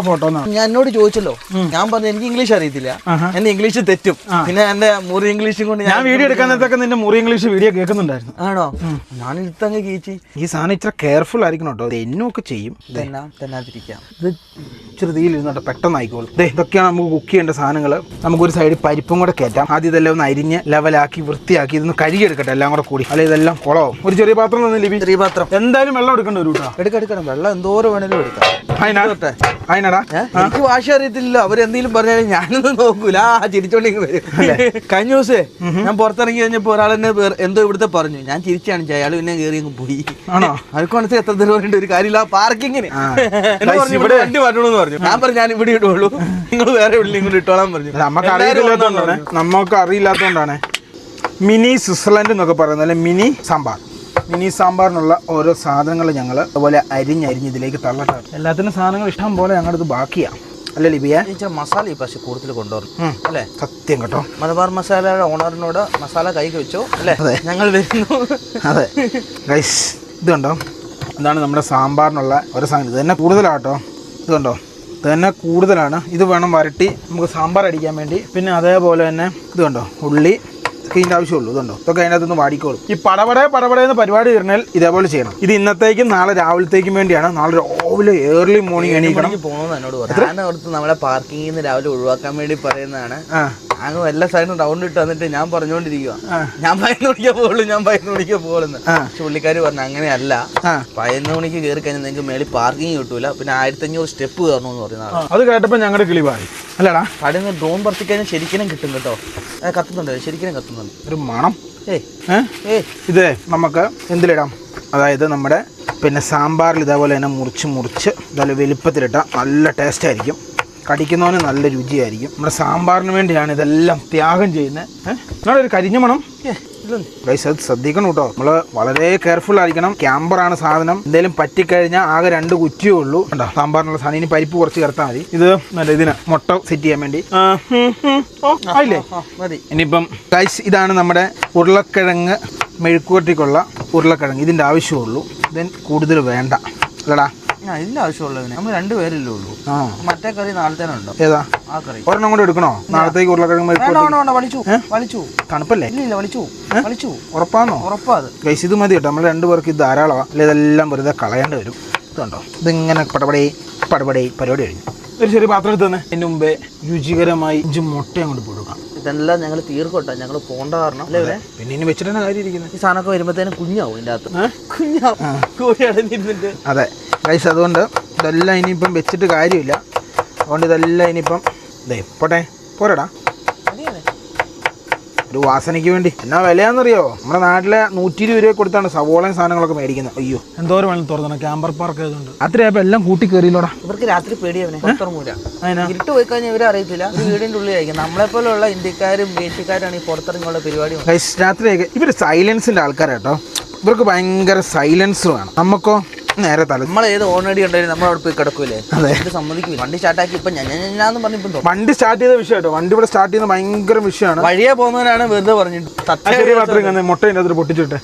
ഞാൻ എന്നോട് ചോദിച്ചല്ലോ, ഞാൻ പറഞ്ഞു എനിക്ക് ഇംഗ്ലീഷ് അറിയത്തില്ല, എന്റെ ഇംഗ്ലീഷ് തെറ്റും, പിന്നെ എന്റെ മുറി ഇംഗ്ലീഷും കൊണ്ട് ഞാൻ വീഡിയോ എടുക്കാനത്തൊക്കെ നിന്റെ മുറി ഇംഗ്ലീഷ് വീഡിയോ കേൾക്കുന്നുണ്ടായിരുന്നു. ആണോ? ഞാൻ ഇത്തങ്ങ് കീച്ചി. ഈ സാധനം ഇത്ര കെയർഫുൾ ആയിരിക്കണം കേട്ടോ. എന്നൊക്കെ ചെയ്യും തന്നാതിരിക്കാം. ഇത് ഇച്ചിരി തീയിലിരുന്നോട്ടെ, പെട്ടെന്ന് ആയിക്കോളും. ഇതൊക്കെയാണ് നമുക്ക് കുക്ക് ചെയ്യേണ്ട സാധനങ്ങൾ. നമുക്കൊരു സൈഡിൽ പരിപ്പും കൂടെ കയറ്റാം. ആദ്യം ഇതെല്ലാം ഒന്ന് അരിഞ്ഞ് ലെവലാക്കി വൃത്തിയാക്കി ഇതൊന്ന് കഴുകിയെടുക്കട്ടെ എല്ലാം കൂടെ കൂടി. അല്ലെ ഇതെല്ലാം കുളവും. ഒരു ചെറിയ പാത്രം തന്നെ ലിപി, ചെറിയ പാത്രം. എന്തായാലും വെള്ളം എടുക്കേണ്ട ഒരു എടുക്കണം. വെള്ളം എന്തോരം വേണേലും എടുക്കാം. അതിനടാ എനിക്ക് ഭാഷ അറിയത്തില്ല. അവരെന്തെങ്കിലും പറഞ്ഞാൽ ഞാനൊന്നും നോക്കൂല, ചിരിച്ചോണ്ടെങ്കിൽ വരും. കഴിഞ്ഞ ദിവസേ ഞാൻ പുറത്തിറങ്ങി കഴിഞ്ഞപ്പോ ഒരാൾ എന്നെ എന്തോ ഇവിടുത്തെ പറഞ്ഞു. ഞാൻ ചിരിച്ചാണ് അയാൾ പിന്നെ കയറി അങ്ങ് പോയി. ആണോ? അതൊക്കെ എത്ര ദൂരം പറയേണ്ട ഒരു കാര്യമില്ല. പാർക്കിങ്ങിന് വണ്ടി മാറ്റണമെന്ന് പറഞ്ഞു. ഞാൻ പറഞ്ഞു ഞാൻ ഇവിടെ ഇടുള്ളൂ, നിങ്ങൾ വേറെ എവിടെയും കൂടി ഇട്ടോളാൻ പറഞ്ഞു. നമുക്ക് അറിയില്ലാത്തതുകൊണ്ടാണ്. മിനി സ്വിറ്റ്സർലൻഡ് എന്നൊക്കെ പറയുന്നത്, അല്ലെ മിനി സാമ്പാർ. മിനി സാമ്പാറിനുള്ള ഓരോ സാധനങ്ങൾ ഞങ്ങൾ അതുപോലെ അരിഞ്ഞ് ഇതിലേക്ക് തള്ളട്ടെ. എല്ലാത്തിനും സാധനങ്ങൾ ഇഷ്ടം പോലെ ഞങ്ങളുടെ ബാക്കിയാണ് അല്ലേ ലിബിയ? മസാല ഈ പക്ഷെ കൂടുതൽ കൊണ്ടുവരണം അല്ലേ? സത്യം കേട്ടോ. മലബാർ മസാലയുടെ ഓണറിനോട് മസാല കൈക്ക് വെച്ചോ അല്ലേ? ഞങ്ങൾ വരുന്നു. അതെ ഗൈസ്, ഇത് കണ്ടോ, ഇതാണ് നമ്മുടെ സാമ്പാറിനുള്ള ഒരു സാധനം. ഇത് തന്നെ കൂടുതലാട്ടോ. ഇത് കണ്ടോ, ഇത് തന്നെ കൂടുതലാണ്. ഇത് വേണം വരട്ടി നമുക്ക് സാമ്പാർ അടിക്കാൻ വേണ്ടി. പിന്നെ അതേപോലെ തന്നെ ഇത് കണ്ടോ, ഉള്ളി ഇതിൻ്റെ ആവശ്യമുള്ളൂ. ഇതുണ്ടോ, ഇതൊക്കെ അതിനകത്ത് നിന്ന് വാടിക്കോളും. ഈ പടപടയെന്ന് പരിപാടി തീർന്നാൽ ഇതേപോലെ ചെയ്യണം. ഇത് ഇന്നത്തേക്കും നാളെ രാവിലത്തേക്കും വേണ്ടിയാണ്. നാളെ രാവിലെ ഏർലി മോർണിംഗ് എണീക്കണം പോകുന്നത് എന്നോട് പറഞ്ഞു. നമ്മളെ പാർക്കിങ്ങിൽ നിന്ന് രാവിലെ ഒഴിവാക്കാൻ വേണ്ടി പറയുന്നതാണ്. അങ്ങ് എല്ലാ സൈഡും റൗണ്ട് ഇട്ട് വന്നിട്ട് ഞാൻ പറഞ്ഞുകൊണ്ടിരിക്കുക, ഞാൻ 11 മണിക്കേ പോകുന്നു. പക്ഷെ പുള്ളിക്കാര് പറഞ്ഞു അങ്ങനെയല്ല, 11 മണിക്ക് കയറി കഴിഞ്ഞാൽ നിങ്ങൾക്ക് മേളിൽ പാർക്കിംഗ് കിട്ടൂല, പിന്നെ 1500 സ്റ്റെപ്പ് കയറണമെന്ന് പറയുന്നതാണ്. അത് കേട്ടപ്പോ ഞങ്ങളുടെ കിളിവായി അല്ലടാ. കടയിൽ നിന്ന് ഡ്രോൺ പറത്തിക്കഴിഞ്ഞാൽ ശരിക്കും കിട്ടും കേട്ടോ. കത്തുന്നുണ്ട്, ശരിക്കും കത്തുന്നുണ്ട്. ഒരു മണം. ഇത് നമുക്ക് എന്തിലിടാം? അതായത് നമ്മുടെ പിന്നെ സാമ്പാറിൽ ഇതേപോലെ തന്നെ മുറിച്ച് ഇതേപോലെ വലുപ്പത്തിലിട്ടാൽ നല്ല ടേസ്റ്റ് ആയിരിക്കും. കടിക്കുന്നവന് നല്ല രുചിയായിരിക്കും. നമ്മുടെ സാമ്പാറിന് വേണ്ടിയാണ് ഇതെല്ലാം ത്യാഗം ചെയ്യുന്നത്. ഒരു കരിഞ്ഞ മണം ഗൈസ്, അത് ശ്രദ്ധിക്കണം കേട്ടോ. നമ്മൾ വളരെ കെയർഫുൾ ആയിരിക്കണം. ക്യാമ്പറാണ് സാധനം. എന്തെങ്കിലും പറ്റിക്കഴിഞ്ഞാൽ ആകെ 2 കുറ്റിയേ ഉള്ളൂ. കണ്ടോ, സാമ്പാറിനുള്ള സാധനം. ഇനി പരിപ്പ് കുറച്ച് ചേർത്താൽ മതി. ഇത് നല്ല ഇതിന് മുട്ട സെറ്റ് ചെയ്യാൻ വേണ്ടി ആയില്ലേ മതി. ഇനിയിപ്പം ഗൈസ്, ഇതാണ് നമ്മുടെ ഉരുളക്കിഴങ്ങ് മെഴുക്കുവരട്ടിക്കുള്ള ഉരുളക്കിഴങ്ങ്. ഇതിൻ്റെ ആവശ്യമുള്ളൂ. ഇതിന് കൂടുതൽ വേണ്ട അല്ലടാ. ഇതിന്റെ ആവശ്യമുള്ളതിന് നമ്മൾ 2 പേരല്ലേ ഉള്ളൂ. മറ്റേ കറി നാളത്തേനുണ്ടോ? ഏതാ ആ കറി? ഒരെണ്ണം കൂടെ എടുക്കണോ നാളത്തേക്ക്? ഉരുളക്കിഴങ്ങ് വലിച്ചു തണുപ്പല്ലേ? ഇല്ല വലിച്ചു. ഉറപ്പാണോ? ഉറപ്പാ. അത് ഗൈസ്, ഇത് മതി കേട്ടോ. നമ്മൾ 2 പേർക്ക് ഇത് ധാരാളമാണ്. അല്ലെ ഇതെല്ലാം വെറുതെ കളയേണ്ടി വരും. ഇതുണ്ടോ, ഇതിങ്ങനെ പടപടേ പരിപാടി കഴിഞ്ഞു. ഒരു ചെറിയ പാത്രം എടുത്ത് തന്നെ അതിന് മുമ്പേ രുചികരമായി 5 മുട്ട അങ്ങോട്ട് കൊടുക്കാം. ഇതെല്ലാം ഞങ്ങൾ തീർക്കോട്ടെ, ഞങ്ങൾ പോണ്ട കാരണം അല്ലേ. പിന്നെ ഇനി വെച്ചിട്ട് കാര്യം ഇരിക്കുന്നത്. ഈ സാധനമൊക്കെ വരുമ്പോഴത്തേനും കുഞ്ഞാവും ഇതിൻ്റെ അകത്ത്. കോഴി അടഞ്ഞിരുന്നിട്ട്. അതെ ഗൈസ്, അതുകൊണ്ട് ഇതെല്ലാം ഇനിയിപ്പം വെച്ചിട്ട് കാര്യമില്ല. അതുകൊണ്ട് ഇതെല്ലാം ഇനിയിപ്പം പോട്ടെ പോരടാ. ഒരു വാസനയ്ക്ക് വേണ്ടി. എന്നാ വിലയാണെന്നറിയോ? നമ്മുടെ നാട്ടിലെ 120 രൂപ കൊടുത്താണ് സവോളയും സാധനങ്ങളൊക്കെ മേടിക്കുന്നത്. അയ്യോ എന്തോരം വേണം തുറന്നു. ക്യാമ്പർ പാർക്ക് ആയതുകൊണ്ട് അത്രയായപ്പോൾ എല്ലാം കൂട്ടി കയറിയില്ലോടാ. ഇവർക്ക് രാത്രി പേടിയവനെ പുറത്തിറങ്ങൂല. ഇരുട്ട് പോയി കഴിഞ്ഞാൽ ഇവരെ അറിയത്തില്ല. വീടിന്റെ ഉള്ളിലായിരിക്കും. നമ്മളെപ്പോലുള്ള ഇന്ത്യക്കാരും ഏഷ്യക്കാരാണ് ഈ പുറത്തിറങ്ങിയുള്ള പരിപാടി. രാത്രിയൊക്കെ ഇവർ സൈലൻസിന്റെ ആൾക്കാരാട്ടോ. ഇവർക്ക് ഭയങ്കര സൈലൻസ് വേണം. നമുക്കോ നേരെ തല. നമ്മൾ ഏത് ഓൾറെഡി ഉണ്ടായിരുന്നു നമ്മൾ അവിടെ പോയി കിടക്കൂലേ? അതെ, സമ്മതിക്കൂല. വണ്ടി സ്റ്റാർട്ടാക്കി ഇപ്പൊ ഞാൻ പറഞ്ഞിപ്പോ വണ്ടി സ്റ്റാർട്ട് ചെയ്ത വിഷയം കേട്ടോ. വണ്ടി ഇവിടെ സ്റ്റാർട്ട് ചെയ്യുന്ന ഭയങ്കര വിഷയമാണ്. വഴിയെ പോകുന്നവരാണ് വെറുതെ പറഞ്ഞിട്ട് മാത്രം മുട്ടേൻ്റെ അതിൽ പൊട്ടിച്ചിട്ടെ.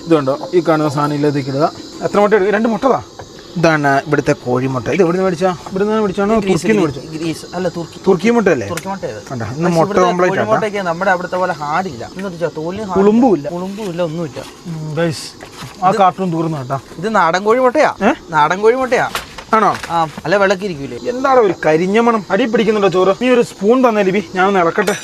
ഇതുണ്ടോ ഈ കാണുന്ന സാധനം ഇല്ലാത്തേക്ക് ഇടുക. എത്ര മുട്ട എടുക്കുക? 2 മുട്ടതാ. ഇതാണ് ഇവിടുത്തെ കോഴിമുട്ട. ഇത് എവിടെ നിന്ന് മേടിച്ചാ? ഇവിടെ നിന്ന് മേടിച്ചാണോ? തുർക്കി മുട്ടയല്ലേ? ഇന്ന് മുട്ട ഓംപ്ലേറ്റ്. നമ്മുടെ അവിടുത്തെ പോലെ ഹാർഡില്ല, ഉളുമ്പുമില്ല, ഒന്നുമില്ല. ആ കാർട്ടൂൺ തൂർന്നു കേട്ടോ. ഇത് നാടൻ കോഴി മുട്ടയാ. നാടൻ കോഴി മുട്ടയാ ആണോ? ആ, അല്ല വിളക്കിരിക്കൂലേ? എന്താണ് ഒരു കരിഞ്ഞ മണം? അടി പിടിക്കുന്നുണ്ടോ ചോറ്? നീ ഒരു സ്പൂൺ തന്നെ ലിബി, ഞാനൊന്ന് ഇളക്കട്ടെ.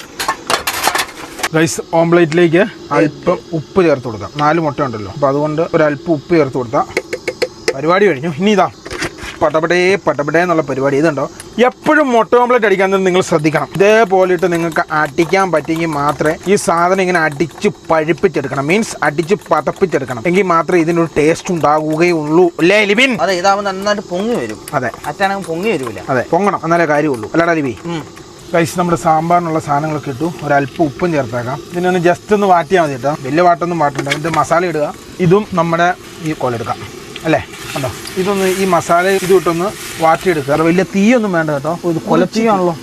ഗൈസ്, ഓംപ്ലേറ്റിലേക്ക് അല്പം ഉപ്പ് ചേർത്ത് കൊടുക്കാം. 4 മുട്ട ഉണ്ടല്ലോ, അപ്പോൾ അതുകൊണ്ട് ഒരല്പം ഉപ്പ് ചേർത്ത് കൊടുത്താൽ പരിപാടി കഴിഞ്ഞു. ഇനി ഇതാ പട്ടപടേ എന്നുള്ള പരിപാടി. ഇതുണ്ടോ, എപ്പോഴും മുട്ട ഓംപ്ലേറ്റ് അടിക്കാൻ നിങ്ങൾ ശ്രദ്ധിക്കണം. ഇതേപോലെ ഇട്ട് നിങ്ങൾക്ക് അടിക്കാൻ പറ്റിയെങ്കിൽ മാത്രമേ ഈ സാധനം ഇങ്ങനെ അടിച്ച് പഴുപ്പിച്ചെടുക്കണം. മീൻസ് അടിച്ച് പതപ്പിച്ചെടുക്കണം. എങ്കിൽ മാത്രമേ ഇതിനൊരു ടേസ്റ്റ് ഉണ്ടാകുകയുള്ളൂ. അല്ലേ ലിബിൻ? അതെ, ഇതാവുമ്പോൾ നന്നായിട്ട് പൊങ്ങി വരും. അതെ, അറ്റാണെങ്കിൽ പൊങ്ങി വരില്ല. അതെ, പൊങ്ങണം, എന്നാലേ കാര്യമുള്ളൂ. അല്ലാടാ ലിബി? ഗൈസ്, നമ്മുടെ സാമ്പാറിനുള്ള സാധനങ്ങളൊക്കെ ഇട്ടു. ഒരല്പം ഉപ്പും ചേർത്തേക്കാം. ഇതിനൊന്ന് ജസ്റ്റ് ഒന്ന് വാട്ടിയാൽ മതി കേട്ടോ. വലിയ വാട്ടൊന്നും വാട്ടണ്ട. ഇതിൻ്റെ മസാല ഇടുക. ഇതും നമ്മുടെ ഈ കൊലെടുക്കാം അല്ലേ? കണ്ടോ, ഇതൊന്ന് ഈ മസാല ഇത് ഇട്ടൊന്ന് വാട്ടിയെടുക്കുക. വലിയ തീയൊന്നും വേണ്ട കേട്ടോ. ഇത് കൊലത്തീയാണല്ലോ,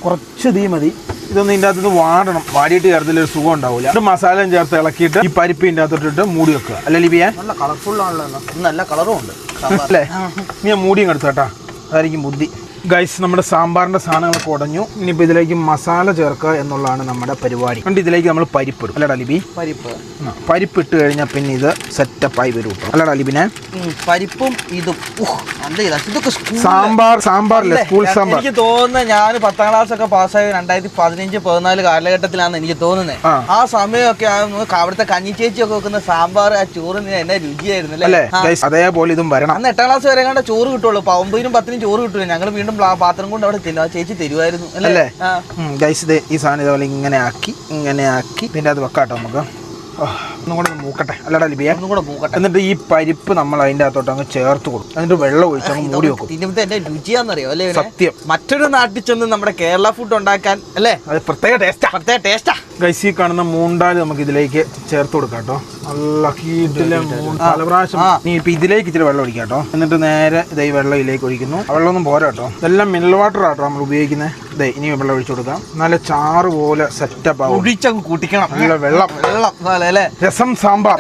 കുറച്ച് തീ മതി. ഇതൊന്ന് ഇതിൻ്റെ അകത്തുനിന്ന് വാടണം. വാടിയിട്ട് ചേർത്തിലൊരു സുഖം ഉണ്ടാവില്ല. ഇത് മസാലയും ചേർത്ത് ഇളക്കിയിട്ട് ഈ പരിപ്പ് ഇതിൻ്റെ അകത്തോട്ടിട്ട് മൂടി വെക്കുക. അല്ലേ ലിബിയാ? നല്ല കളർഫുള്ളാണല്ലോ, നല്ല കളറും ഉണ്ട് അല്ലേ? നീ മൂടിയും എടുത്തു കേട്ടോ, അതായിരിക്കും ബുദ്ധി. ഗൈസ്, നമ്മുടെ സാമ്പാറിൻ്റെ സാധനങ്ങളൊക്കെ ഉടഞ്ഞു. ഇനിയിപ്പോൾ ഇതിലേക്ക് മസാല ചേർക്കുക എന്നുള്ളതാണ് നമ്മുടെ പരിപാടി. കണ്ട് ഇതിലേക്ക് നമ്മൾ പരിപ്പിടും. അല്ലടാ ലിബി? പരിപ്പ് ഇട്ട് കഴിഞ്ഞാൽ പിന്നെ ഇത് സെറ്റപ്പായി വരും കേട്ടോ. അല്ലടാ ലിബിനെ? പരിപ്പും ഇതും സാമ്പാറില്ലേ, സ്കൂൾ സാമ്പാർ. എനിക്ക് തോന്നുന്നത് ഞാൻ 10ാം ക്ലാസ് ഒക്കെ പാസ്സായ 2015-14 കാലഘട്ടത്തിലാണ് എനിക്ക് തോന്നുന്നത്. ആ സമയമൊക്കെ അവിടുത്തെ കഞ്ഞി ചേച്ചിയൊക്കെ വെക്കുന്ന സാമ്പാർ, ആ ചോറിന് എന്നെ രുചിയായിരുന്നു അല്ലേ? അതേപോലെ ഇതും വരണം. അന്ന് 8ാം ക്ലാസ് വരെ കണ്ട ചോറ് കിട്ടുള്ളൂ. 9-നും 10-നും ചോറ് കിട്ടൂല. ഞങ്ങൾ വീണ്ടും പാത്രം കൊണ്ട് അവിടെ ചേച്ചി തരുമായിരുന്നു അല്ലേ? ഗൈസ്, ഈ സാധനം ഇതേപോലെ ഇങ്ങനെ ആക്കി പിന്നെ അത് വെക്കാട്ടോ നമുക്ക്. ഒന്നും കൂടെ മൂക്കട്ടെ. അല്ലടാ ലിബിയ? ഒന്നും കൂടെ മൂക്കട്ടെ. എന്നിട്ട് ഈ പരിപ്പ് നമ്മൾ അതിൻ്റെ അകത്തോട്ട് അങ്ങ് ചേർത്ത് കൊടുക്കും. എന്നിട്ട് വെള്ളം ഒഴിച്ച് അങ്ങ് മൂടി വെക്കും. ഇതിന്റെ എന്റെ രുചിയാന്നറിയോ അല്ലേ? സത്യം. മറ്റൊരു നാട്ടിൽ ചെന്ന് നമ്മുടെ കേരള ഫുഡ് ഉണ്ടാക്കാൻ അല്ലേ, അത് പ്രത്യേക ടേസ്റ്റാ. ഗൈസ്, ഈ കാണുന്ന മൂണ്ടാല് നമുക്ക് ഇതിലേക്ക് ചേർത്ത് കൊടുക്കാം കേട്ടോ. നല്ല കീട്ടിലെ പല പ്രാവശ്യം. നീ ഇപ്പൊ ഇതിലേക്ക് ഇച്ചിരി വെള്ളം ഒഴിക്കാം കേട്ടോ. എന്നിട്ട് നേരെ ഇതേ വെള്ളം ഇതിലേക്ക് ഒഴിക്കുന്നു. വെള്ളമൊന്നും പോരാ കേട്ടോ, ഇതെല്ലാം മിനറൽ വാട്ടർ ആട്ടോ നമ്മൾ ഉപയോഗിക്കുന്നത്. ഇതേ ഇനി വെള്ളം ഒഴിച്ചു കൊടുക്കാം. നല്ല ചാറ് പോലെ സെറ്റപ്പ് ആവും. ഒഴിച്ചങ്ങ് കൂട്ടിക്കണം. നല്ല വെള്ളം അല്ലേ? രസം, സാമ്പാർ.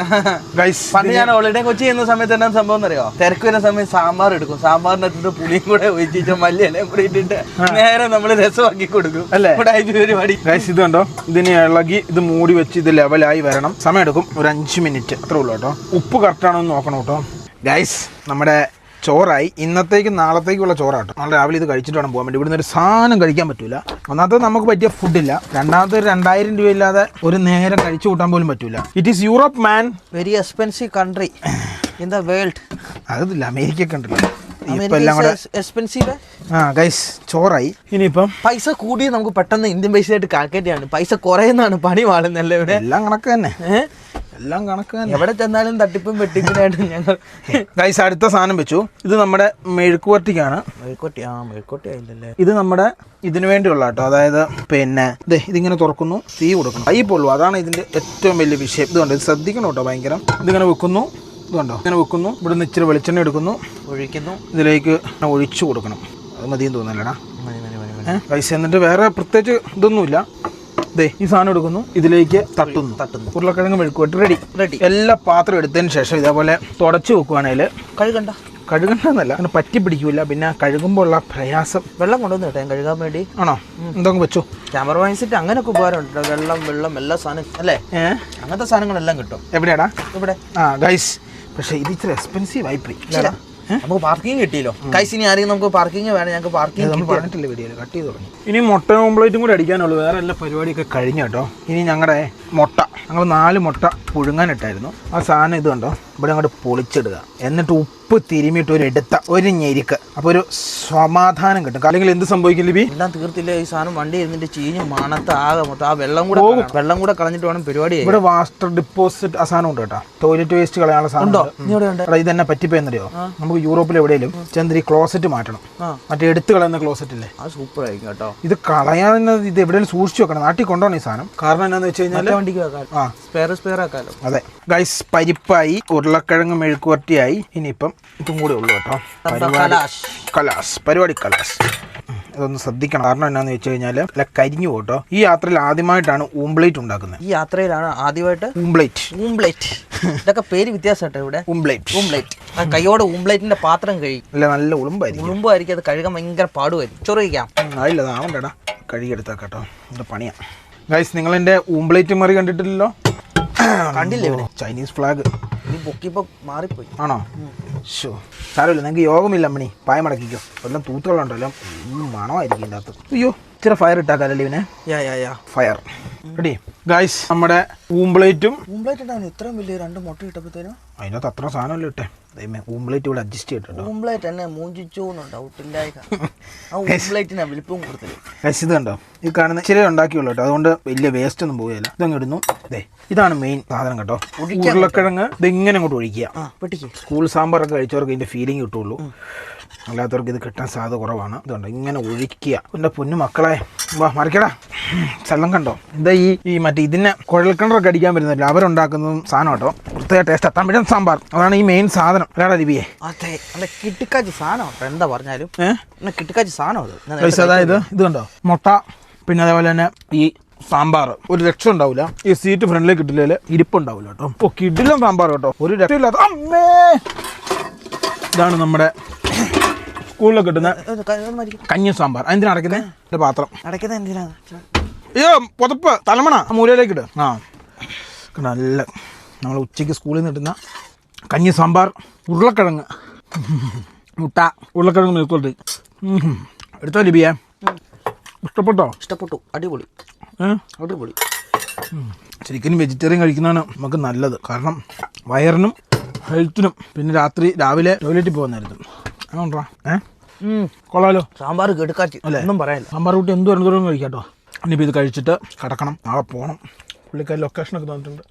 ഗൈസ്, പണ്ട് ഞാൻ ഹോളിഡേ കൊച്ചി ചെയ്യുന്ന സമയത്ത് എന്നാ സംഭവം അറിയോ? തിരക്ക് വരുന്ന സമയത്ത് സാമ്പാർ എടുക്കും. സാമ്പാറിനകത്തിട്ട് പുളിയും കൂടെ ഒഴിച്ചിട്ട് മല്ലിയിലയും കൂടെ ഇട്ടിട്ട് നേരെ നമ്മൾ രസമാക്കി കൊടുക്കും അല്ലേ? പരിപാടി. ഗൈസ്, ഇത് കണ്ടോ, ഇതിനെ ഇളകി ഇത് മൂടി വെച്ച് ഇത് ലെവലായി വരണം. സമയം എടുക്കും, ഒരു 5 മിനിറ്റ് അത്രേ ഉള്ളൂ കേട്ടോ. ഉപ്പ് കറക്റ്റാണോ എന്ന് നോക്കണം കേട്ടോ. ഗൈസ്, നമ്മുടെ ചോറായി. ഇന്നത്തേക്ക് നാളത്തേക്കുള്ള ചോറാട്ടോ. നാളെ രാവിലെ ഇത് കഴിച്ചിട്ട് വേണം പോകാൻ വേണ്ടി. ഇവിടുന്ന് ഒരു സാധനം കഴിക്കാൻ പറ്റൂല. ഒന്നാമത്തെ നമുക്ക് പറ്റിയ ഫുഡില്ല. രണ്ടാമത്തെ 2000 രൂപ ഇല്ലാതെ ഒരു നേരം കഴിച്ചു കൂട്ടാൻ പോലും പറ്റൂല. It is Europe man. Very expensive country in the world. അതില്ല, അമേരിക്ക ഉണ്ടല്ലോ. ഗൈസ്, ചോറായി. ഇനിയിപ്പം പൈസ കൂടി നമുക്ക് പെട്ടെന്ന് ഇന്ത്യൻ പൈസ ആയിട്ട് കാൽക്കുലേറ്റ് ആണ്. പൈസ കുറയുന്നതാണ് പണി വാളുന്നല്ലേ? ഇവിടെ എല്ലാം കണക്ക് തന്നെ, എല്ലാം കണക്ക് തന്നെ. എവിടെ ചെന്നാലും തട്ടിപ്പും വെട്ടിപ്പിനായിട്ട് ഞങ്ങൾ. ഗൈസ്, അടുത്ത സാധനം വെച്ചു. ഇത് നമ്മുടെ മെഴുക്കുവരട്ടിക്കാണ്. മെഴുക്കുവരട്ടി ആയില്ലല്ലേ? ഇത് നമ്മുടെ ഇതിനു വേണ്ടിയുള്ള കേട്ടോ. അതായത് പിന്നെ ഇതിങ്ങനെ തുറക്കുന്നു, തീ കൊടുക്കണം, കൈ പൊള്ളും. അതാണ് ഇതിന്റെ ഏറ്റവും വലിയ വിഷയം. ഇതുകൊണ്ട് ഇത് ശ്രദ്ധിക്കണം കേട്ടോ, ഭയങ്കരം. ഇതിങ്ങനെ വെക്കുന്നു, ഇതുണ്ടോ ഇങ്ങനെ വെക്കുന്നു. ഇവിടുന്ന് ഇച്ചിരി വെളിച്ചെണ്ണ എടുക്കുന്നു, ഒഴിക്കുന്നു, ഇതിലേക്ക് ഒഴിച്ചു കൊടുക്കണം. അത് മതിയെന്ന് തോന്നല്ലടാ ഗൈസ്. എന്നിട്ട് വേറെ പ്രത്യേകിച്ച് ഇതൊന്നുമില്ല. ഈ സാധനം എടുക്കുന്നു, ഇതിലേക്ക് തട്ടുന്നു. ഉരുളക്കിഴങ്ങ് മെഴുക്കുവരട്ടി റെഡി. എല്ലാ പാത്രം എടുത്തതിന് ശേഷം ഇതേപോലെ തുടച്ചു വെക്കുവാണെങ്കിൽ കഴുകണ്ടെന്നല്ല, അങ്ങനെ പറ്റി പിടിക്കൂല. പിന്നെ കഴുകുമ്പോൾ ഉള്ള പ്രയാസം. വെള്ളം കൊണ്ടുവന്ന് കേട്ടോ കഴുകാൻ വേണ്ടി. ആണോ? എന്തൊക്കെ വെച്ചു? ക്യാമറ വാങ്ങിച്ചിട്ട് അങ്ങനെയൊക്കെ ഉപകാരമുണ്ട്. വെള്ളം എല്ലാ സാധനം അല്ലേ? അങ്ങനത്തെ സാധനങ്ങളെല്ലാം കിട്ടും. എവിടെയാടാ? ഇവിടെ. ഗൈസ്, പക്ഷേ ഇത് ഇച്ചിരി എക്സ്പെൻസീവ് ആയിപ്പോയി. നമുക്ക് പാർക്കിംഗ് കിട്ടിയല്ലോ. കൈസ്, ഇനി ആരെങ്കിലും നമുക്ക് പാർക്കിംഗ് വേണം. ഞങ്ങൾക്ക് പാർക്കിംഗ് പറഞ്ഞിട്ടില്ല, വീഡിയോയിൽ കട്ട് ചെയ്ത് തുടങ്ങി. ഇനി മുട്ട ഓംപ്ലേറ്റും കൂടെ അടിക്കാനുള്ളൂ. വേറെ എല്ലാ പരിപാടിയൊക്കെ കഴിഞ്ഞു കേട്ടോ. ഇനി ഞങ്ങളുടെ ഞങ്ങൾ 4 മുട്ട പുഴുങ്ങാനിട്ടായിരുന്നു. ആ സാധനം ഇത് കണ്ടോ, ഇവിടെ അങ്ങോട്ട് പൊളിച്ചിടുക. എന്നിട്ട് ഉപ്പ് തിരുമിയിട്ട് ഒരു എടുത്ത ഒരു ഞെരിക്ക്. അപ്പോൾ ഒരു സമാധാനം കിട്ടും. അല്ലെങ്കിൽ എന്ത് സംഭവിക്കും ലിബി? എല്ലാം തീർത്തില്ല, ഈ സാധനം വണ്ടി ഇരുന്നിട്ട് ചീഞ്ഞ് മണത്ത് ആകെ മൊത്തം ആ വെള്ളം കൂടെ കളഞ്ഞിട്ട് വേണം പരിപാടി. ഇവിടെ വാട്ടർ ഡിപ്പോസിറ്റ് ആ സാധനം ഉണ്ട് കേട്ടോ. ടോയ്ലറ്റ് വേസ്റ്റ് കളയാനുള്ള സാധനം ഉണ്ടോ? ഇത് തന്നെ പറ്റിപ്പോയെന്നറിയോ? നമുക്ക് യൂറോപ്പിൽ എവിടെയും ചന്ദ്രി ക്ലോസറ്റ് മാറ്റണം. മറ്റേ എടുത്ത് കളയുന്ന ക്ലോസറ്റ് ഇല്ലേ, അത് സൂപ്പർ ആയിരിക്കും കേട്ടോ. ഇത് കളയാൻ ഇത് എവിടെയും സൂക്ഷിച്ചു വെക്കണം. നാട്ടിൽ കൊണ്ടുപോകണം ഈ സാധനം. കാരണം എന്താണെന്ന് വെച്ച് കഴിഞ്ഞാൽ വണ്ടിക്ക് വെക്കാം, സ്പെയർ ആക്കാലോ. അതെ ഗൈസ്, പരിപ്പായി, ഉരുളക്കിഴങ്ങ് മെഴുക്കുവരട്ടിയായി. ഇനിയിപ്പം ഇതും കൂടെ ഉള്ളു കേട്ടോ. പരിപാടി കലാസ്. ഇതൊന്ന് ശ്രദ്ധിക്കണം. കാരണം എന്നാന്ന് വെച്ച് കഴിഞ്ഞാൽ അല്ല കരിഞ്ഞു പോട്ടോ. ഈ യാത്രയിൽ ആദ്യമായിട്ടാണ് ഊംബ്ലേറ്റ് ഉണ്ടാക്കുന്നത്. ഈ യാത്രയിലാണ് ആദ്യമായിട്ട് ഊംബ്ലേറ്റ് ഇതൊക്കെ പേര് വ്യത്യാസമായിട്ടോ ഇവിടെ. ഊംബ്ലേറ്റ് കൈയോടെ ഊംബ്ലേറ്റിന്റെ പാത്രം കഴിയും. അല്ല നല്ല ഉളുമ്പായിരിക്കും. അത് കഴുകാൻ ഭയങ്കര പാടുമായിരിക്കും. ചൊറു കഴിക്കാം. ഇല്ല ആവണ്ടടാ, കഴുകിയെടുത്താ കേട്ടോ. ഇത് പണിയാ ഗൈസ്. നിങ്ങൾ എൻ്റെ ഊംബ്ലേറ്റ് മറി കണ്ടിട്ടില്ലല്ലോ? കണ്ടില്ലേ ഇവിടെ ചൈനീസ് ഫ്ലാഗ്? പൊക്കിപ്പോ മാറിപ്പോയി. ആണോ? ഷോ സാരമില്ല, നിങ്ങൾക്ക് യോഗമില്ല അമ്മണി. പായ മടക്കിക്കോ. എല്ലാം തൂത്തുകളുണ്ടല്ലോ, മണമായിരിക്കും ഇതിൻ്റെ അകത്ത്. അയ്യോ, ഇച്ചിരി ഫയർ ഇട്ടാക്കാല്ലേ ഇവനെ? Fire ready guys. നമ്മുടെ ഊംബ്ലേറ്റ് ഉണ്ടായിരുന്നു. ഇത്രയും വലിയ 2 മുട്ട ഇട്ടപ്പോഴത്തേനും അതിനകത്ത് അത്ര സാധനമല്ലോ ഇട്ടേ. ഊംബ്ലേറ്റ് ഇവിടെ അഡ്ജസ്റ്റ് ചെയ്തിട്ടുണ്ട്. ഊംബ്ലേറ്റ് എന്നെ മൂഞ്ചിച്ചോന്ന് ഡൗട്ടില്ലായ ഊംബ്ലേറ്റിനാ വലിപ്പം കൊടുത്തത്. ഗൈസ് ഇത് കണ്ടോ, ഈ കാണുന്ന ഇച്ചിരി ഉണ്ടാക്കിയുള്ളൂ കേട്ടോ. അതുകൊണ്ട് വലിയ വേസ്റ്റ് ഒന്നും പോവുകയില്ല. ഇതങ്ങ് ഇടുന്നു. ഇതാണ് മെയിൻ സാധനം കേട്ടോ. ഉരുളക്കിഴങ്ങ് ഇതിങ്ങനെ അങ്ങോട്ട് ഒഴിക്കുക. സ്കൂൾ സാമ്പാറൊക്കെ കഴിച്ചവർക്ക് ഇതിന്റെ ഫീലിംഗ് കിട്ടുള്ളൂ. അല്ലാത്തവർക്ക് ഇത് കിട്ടാൻ സാധ്യത കുറവാണ്. ഇതുണ്ട് ഇങ്ങനെ ഒഴിക്കുക. എൻ്റെ പൊന്നു മക്കളെ, വാ മറിക്കടാ. സ്ഥലം കണ്ടോ? എന്താ ഈ മറ്റേ ഇതിനെ കുഴൽക്കിണറൊക്കെ അടിക്കാൻ വരുന്നില്ല, അവരുണ്ടാക്കുന്നതും സാധനം കേട്ടോ. പ്രത്യേക ടേസ്റ്റ്. തമിഴൻ സാമ്പാർ അതാണ് ഈ മെയിൻ സാധനം. അല്ലാടാ ലിബിയെ? അതെ, അല്ല കിട്ടിക്കാച്ചി സാധനം എന്താ പറഞ്ഞാലും കിട്ടിക്കാച്ചി സാധനം അത്. അതായത് ഇത് കണ്ടോ, മുട്ട, പിന്നെ അതേപോലെ തന്നെ ഈ സാമ്പാർ. ഒരു രക്ഷ ഉണ്ടാവില്ല. ഈ സീറ്റ് ഫ്രണ്ടിലേക്ക് ഇട്ടില്ലേ ഇരിപ്പുണ്ടാവില്ല കേട്ടോ. ഓ കിടിലൻ സാമ്പാർ കേട്ടോ, ഒരു രക്ഷയില്ലാത്ത. അമ്മേ, ഇതാണ് നമ്മുടെ സ്കൂളിലൊക്കെ കിട്ടുന്ന കഞ്ഞി സാമ്പാർ. എന്തിനാ അടയ്ക്കുന്നത്? പാത്രം അടയ്ക്കുന്നത് എന്തിനാ? അയ്യോ പുതപ്പ് തലമണ മൂലയിലേക്ക് ഇട്. നല്ല നമ്മൾ ഉച്ചയ്ക്ക് സ്കൂളിൽ നിന്ന് കിട്ടുന്ന കഞ്ഞി സാമ്പാർ, ഉരുളക്കിഴങ്ങ്, മുട്ട, ഉരുളക്കിഴങ്ങ് മെഴുക്കുവരട്ടി. എടുത്തോ ലിബിയെ? ഇഷ്ടപ്പെട്ടു. അടിപൊളി. ശരിക്കും വെജിറ്റേറിയൻ കഴിക്കുന്നതാണ് നമുക്ക് നല്ലത്. കാരണം വയറിനും ഹെൽത്തിനും. പിന്നെ രാവിലെ ടോയ്ലറ്റിൽ പോകുന്നതായിരുന്നു. ആണോട്ടാ? കൊള്ളാലോ സാമ്പാർ കേടുക്കാച്ചി അല്ലേ? ഒന്നും പറയാനില്ല. സാമ്പാർ കൂട്ടി എന്തോരം കഴിക്കാം കേട്ടോ. ഇനിയിപ്പോൾ ഇത് കഴിച്ചിട്ട് കിടക്കണം. നാളെ പോകണം. പുള്ളിക്കാർ ലൊക്കേഷനൊക്കെ തന്നിട്ടുണ്ട്.